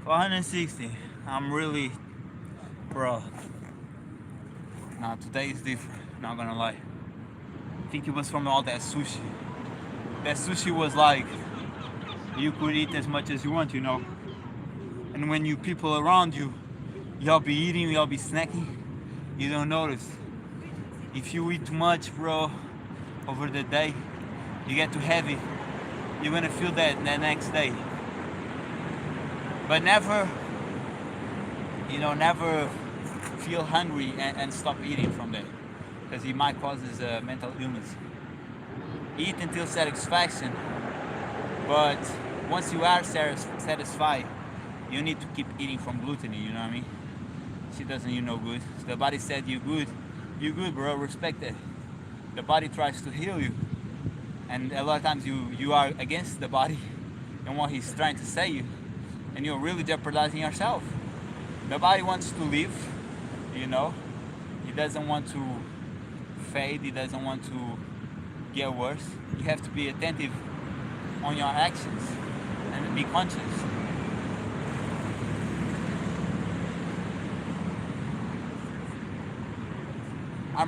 460. I'm really, bro. Nah, today is different. Not gonna lie. I think it was from all that sushi. That sushi was like you could eat as much as you want, you know. And when you people around you, y'all be eating, y'all be snacking, you don't notice. If you eat too much, bro, over the day, you get too heavy. You're gonna feel that the next day. But never, never feel hungry and stop eating from that, because it might cause mental illness. Eat until satisfaction, but once you are satisfied, you need to keep eating from gluttony, you know what I mean? She doesn't you no good. So the body said you good, bro, respect it. The body tries to heal you, and a lot of times you are against the body and what he's trying to say you, and you're really jeopardizing yourself. The body wants to live, you know. He doesn't want to fade, he doesn't want to get worse. You have to be attentive on your actions and be conscious. I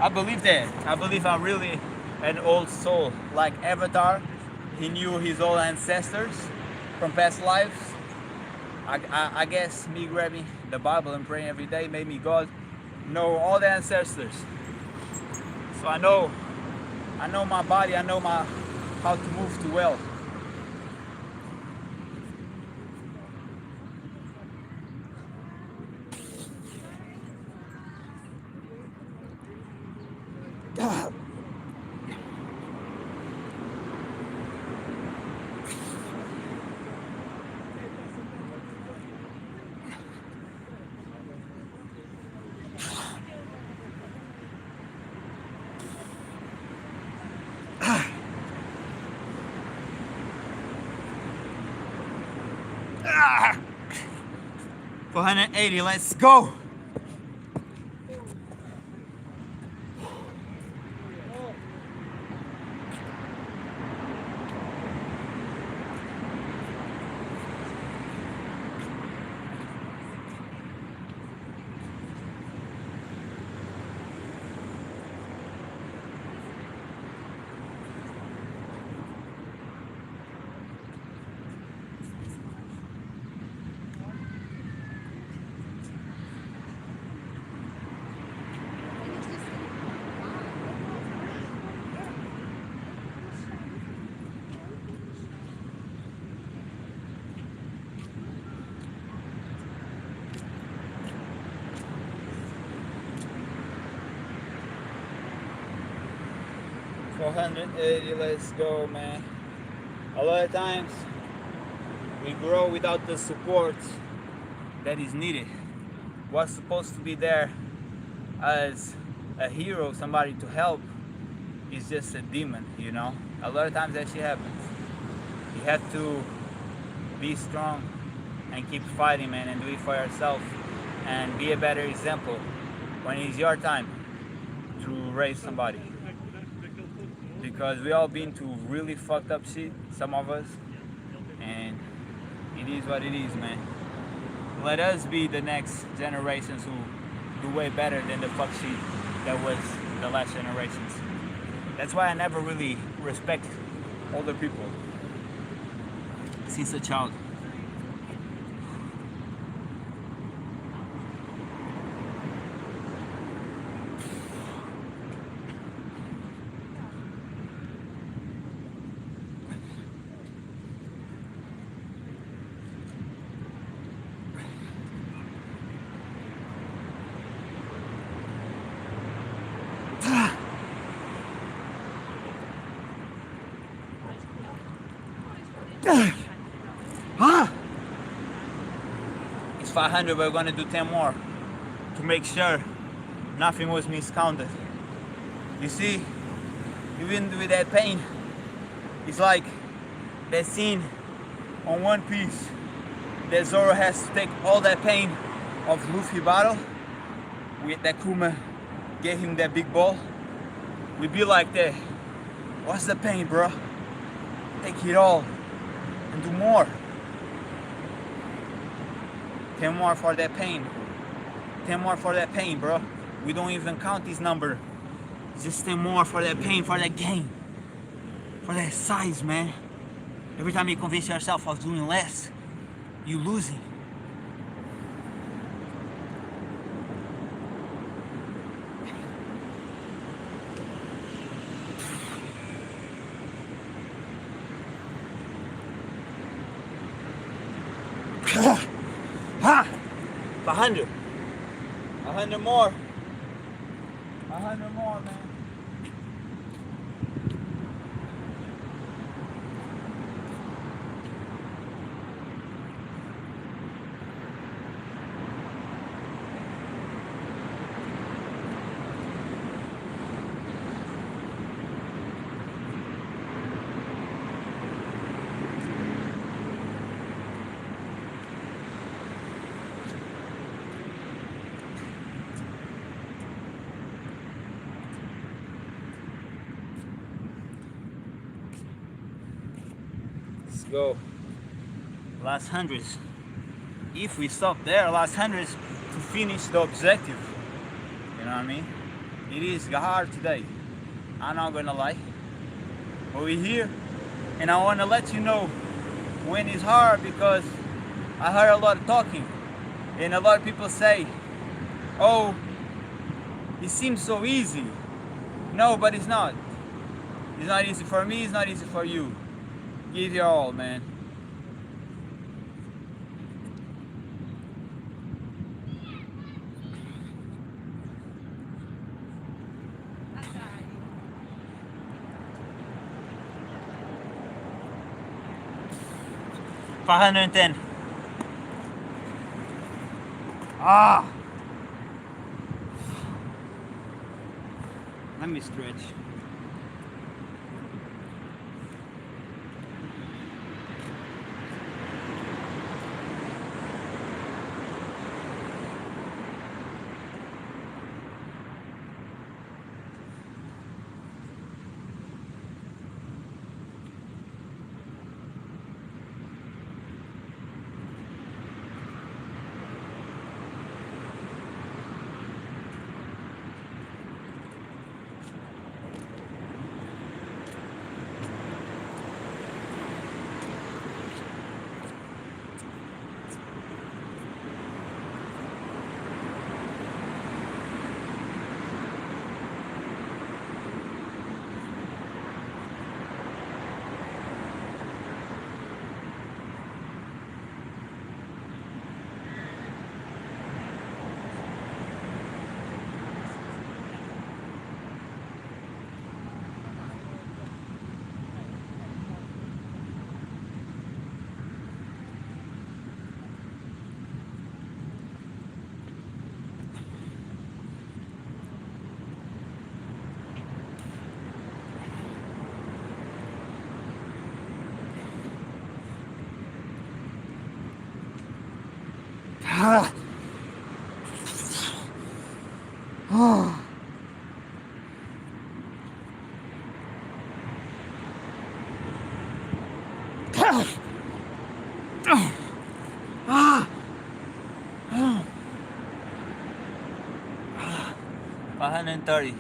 believe I'm really an old soul. Like Avatar, he knew his old ancestors from past lives. I guess me grabbing the Bible and praying every day made me God know all the ancestors. So I know my body, I know how to move to well. Ah! 480, let's go! $480, let's go, man. A lot of times we grow without the support that is needed. What's supposed to be there as a hero, somebody to help, is just a demon, you know. A lot of times that shit happens. You have to be strong and keep fighting, man, and do it for yourself and be a better example when it's your time to raise somebody. Because we all been through really fucked up shit, some of us, and it is what it is, man. Let us be the next generations who do way better than the fuck shit that was the last generations. That's why I never really respect older people since a child. It's 500, we're gonna do 10 more to make sure nothing was miscounted. You see, even with that pain, it's like that scene on One Piece that Zoro has to take all that pain of Luffy battle with that Kuma gave him that big ball. We be like that. What's the pain, bro? Take it all and do more. 10 more for that pain. 10 more for that pain, bro. We don't even count this number. Just 10 more for that pain, for that gain. For that size, man. Every time you convince yourself of doing less, you losing. Ha! 100. 100 more. 100 more, man. Let's go. Last hundreds. If we stop there, last hundreds to finish the objective. You know what I mean? It is hard today. I'm not gonna lie. But we're here, and I wanna let you know when it's hard, because I heard a lot of talking, and a lot of people say, "Oh, it seems so easy." No, but it's not. It's not easy for me. It's not easy for you. Give your all, man. $510. Ah. Let me stretch. Ah. Oh. Ah. 530.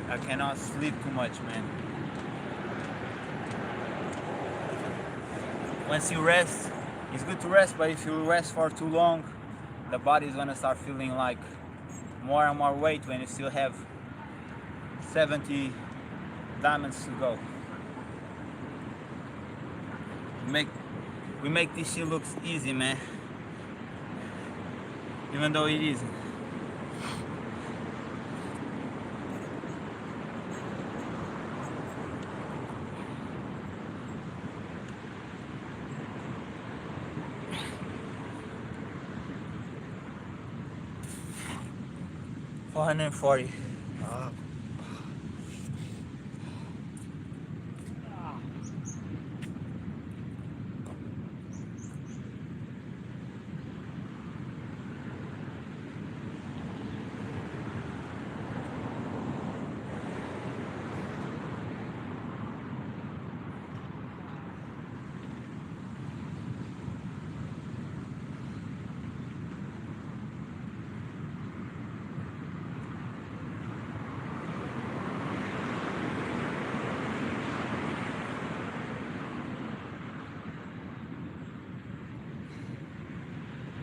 I cannot sleep too much, man. Once you rest, it's good to rest, but if you rest for too long, the body is gonna start feeling like more and more weight when you still have 70 diamonds to go. We make this shit look easy, man. Even though it isn't. 440.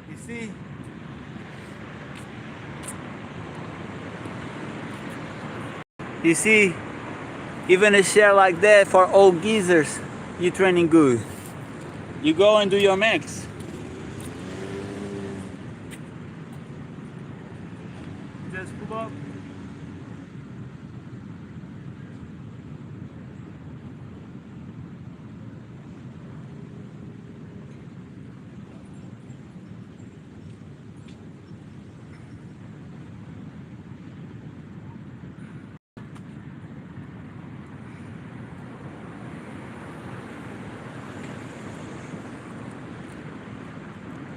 You see? You see, even a share like that for old geezers, you training good. You go and do your max. Just pull up.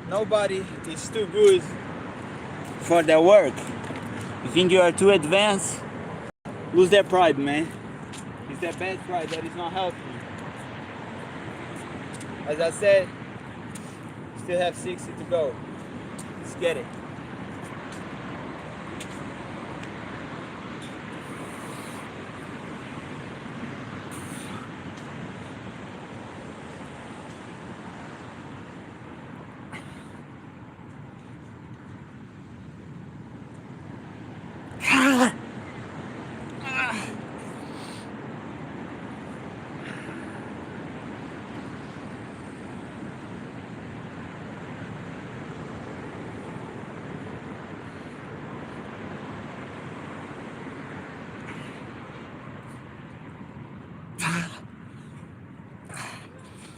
Nobody is too good for their work. You think you are too advanced? Lose that pride, man. It's that bad pride that is not helping you. As I said, still have 60 to go. Let's get it.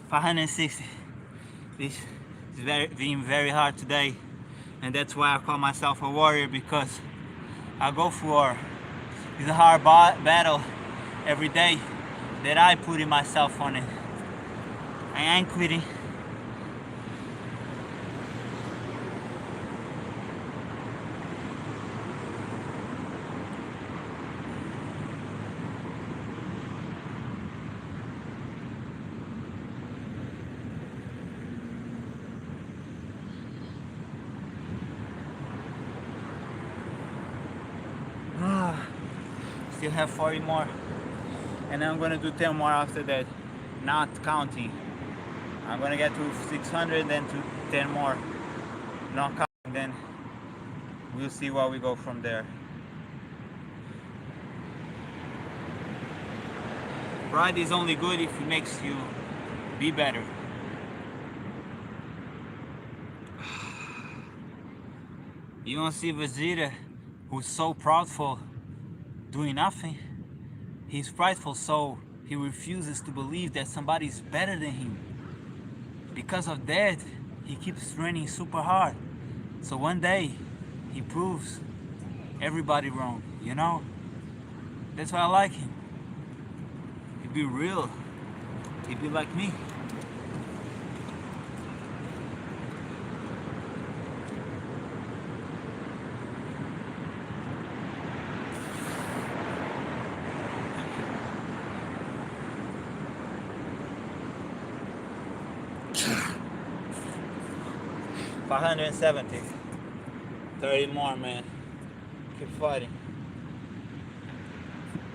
$560. This is being very hard today, and that's why I call myself a warrior, because I go for it's a hard battle every day that I put in myself on it. I ain't quitting. Still have 40 more, and I'm gonna do 10 more after that, not counting. I'm gonna get to 600, then to 10 more, not counting. Then we'll see where we go from there. Pride is only good if it makes you be better. You don't see Vegeta, who's so proudful, doing nothing. He's prideful, so he refuses to believe that somebody's better than him. Because of that, he keeps training super hard. So one day, he proves everybody wrong, you know? That's why I like him. He'd be real. He'd be like me. $570. 30 more, man. Keep fighting.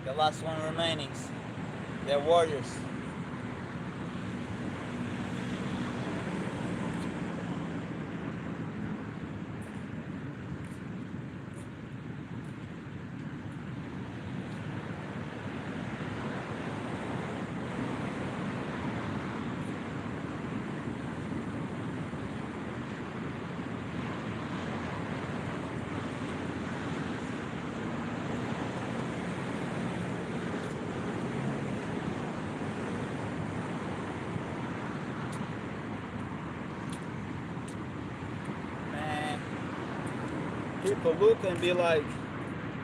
The last one remaining. They're warriors. People look and be like,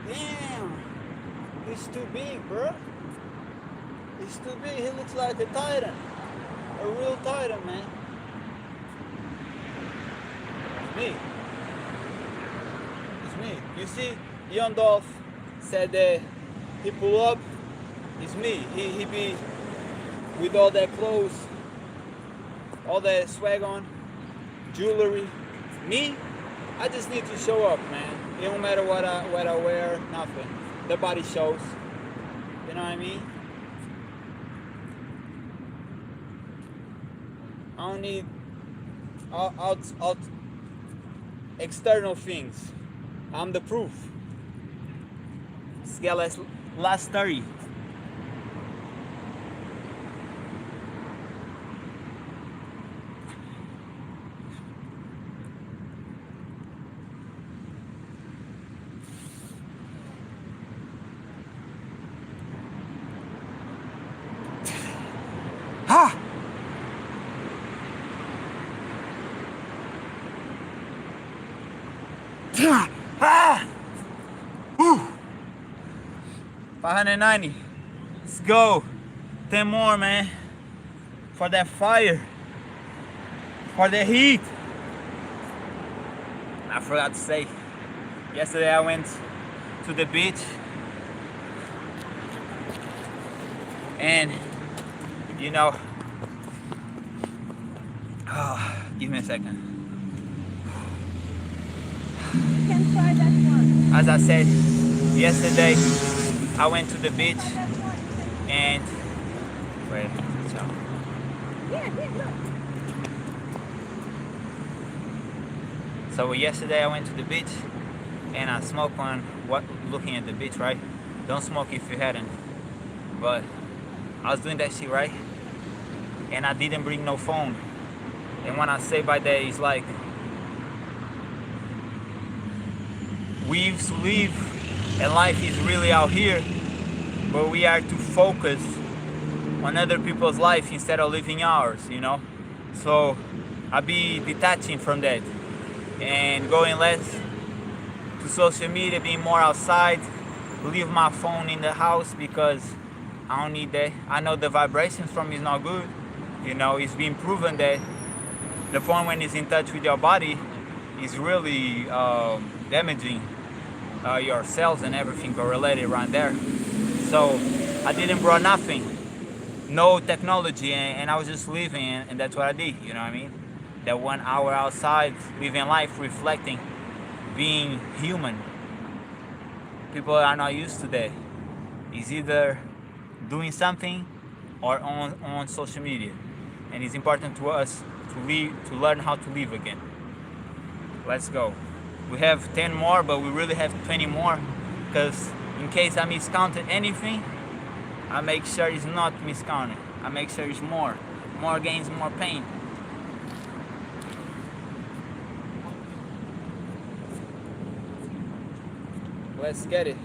Damn, he's too big, bro. He's too big. He looks like a titan, a real titan, man. It's me. It's me. You see, Young Dolph said that he pull up. It's me. He be with all that clothes, all that swag on, jewelry. Me, I just need to show up, man. It don't matter what I wear, nothing. The body shows. You know what I mean? I don't need out external things. I'm the proof. Let's get last 30. Ha! Ah! Woo! 590. Let's go. 10 more, man. For that fire. For the heat. I forgot to say. Yesterday I went to the beach. And, you know, give me a second. Can try that one. As I said yesterday, I went to the beach and wait, so Yeah, look. so yesterday I went to the beach and I smoked one. What looking at the beach, right? Don't smoke if you hadn't. But I was doing that shit, right? And I didn't bring no phone. And when I say by that, it's like we used to live and life is really out here, but we are to focus on other people's life instead of living ours, you know? So I be detaching from that and going less to social media, being more outside, leave my phone in the house because I don't need that. I know the vibrations from it is not good. You know, it's been proven that the phone when it's in touch with your body is really damaging your cells and everything correlated around there. So I didn't brought nothing, no technology, and I was just living, and that's what I did. You know what I mean? That 1 hour outside, living life, reflecting, being human. People are not used to that. It's either doing something or on social media, and it's important to us to learn how to live again. Let's go. We have 10 more, but we really have 20 more, because in case I miscounted anything, I make sure it's not miscounted. I make sure it's more gains, more pain. Let's get it.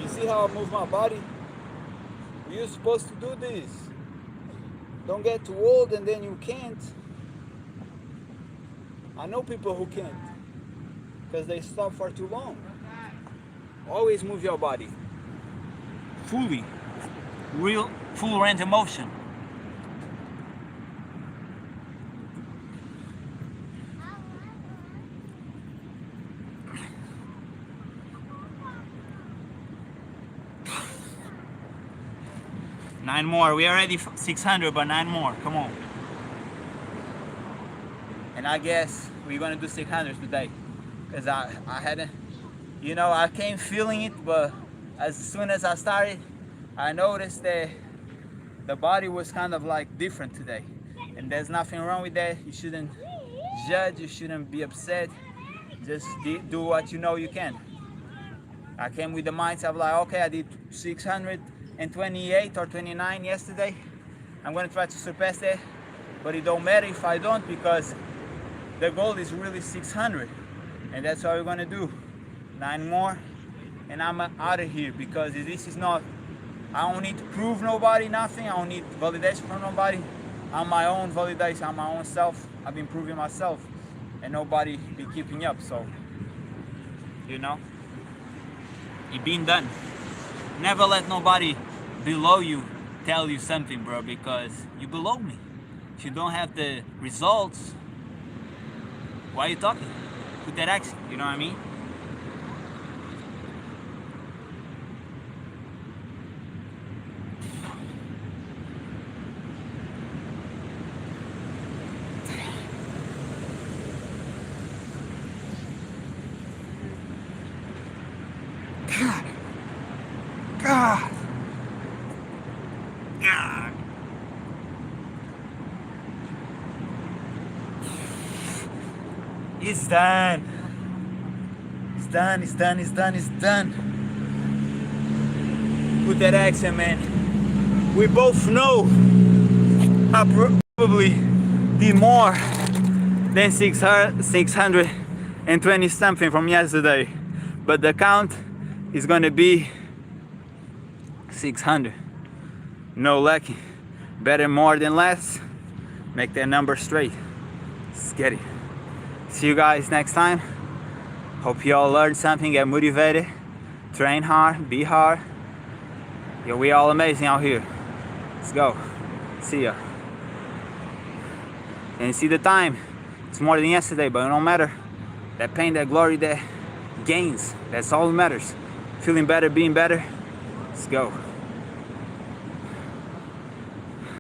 You see how I move my body? You're supposed to do this. Don't get too old and then you can't. I know people who can't because they stop for too long. Always move your body fully, full range of motion. Nine more. We already 600, but 9 more. Come on. And I guess we're gonna do 600 today, cause I hadn't, you know, I came feeling it, but as soon as I started, I noticed that the body was kind of like different today, and there's nothing wrong with that. You shouldn't judge. You shouldn't be upset. Just do what you know you can. I came with the mindset of like, okay, I did 628 or 29 yesterday. I'm gonna try to surpass that, but it don't matter if I don't, because the goal is really 600, and that's what we're gonna do. 9 more, and I'm out of here, because this is not, I don't need to prove nobody nothing. I don't need validation from nobody. I'm my own validation. I'm my own self. I've been proving myself. and nobody be keeping up. So, you know, it been done. Never let nobody below you tell you something, bro, because you below me. If you don't have the results, why are you talking? Put that action, you know what I mean? God. God. It's done. It's done, it's done, it's done, it's done. Put that action, man. We both know I probably did more than 620 something from yesterday. But the count is gonna be 600. No lucky. Better more than less. Make that number straight. Let's get it. See you guys next time. Hope you all learned something, get motivated, train hard, be hard. Yo, we all amazing out here. Let's go. See ya. And you see the time. It's more than yesterday, but it don't matter. That pain, that glory, that gains. That's all that matters. Feeling better, being better. Let's go.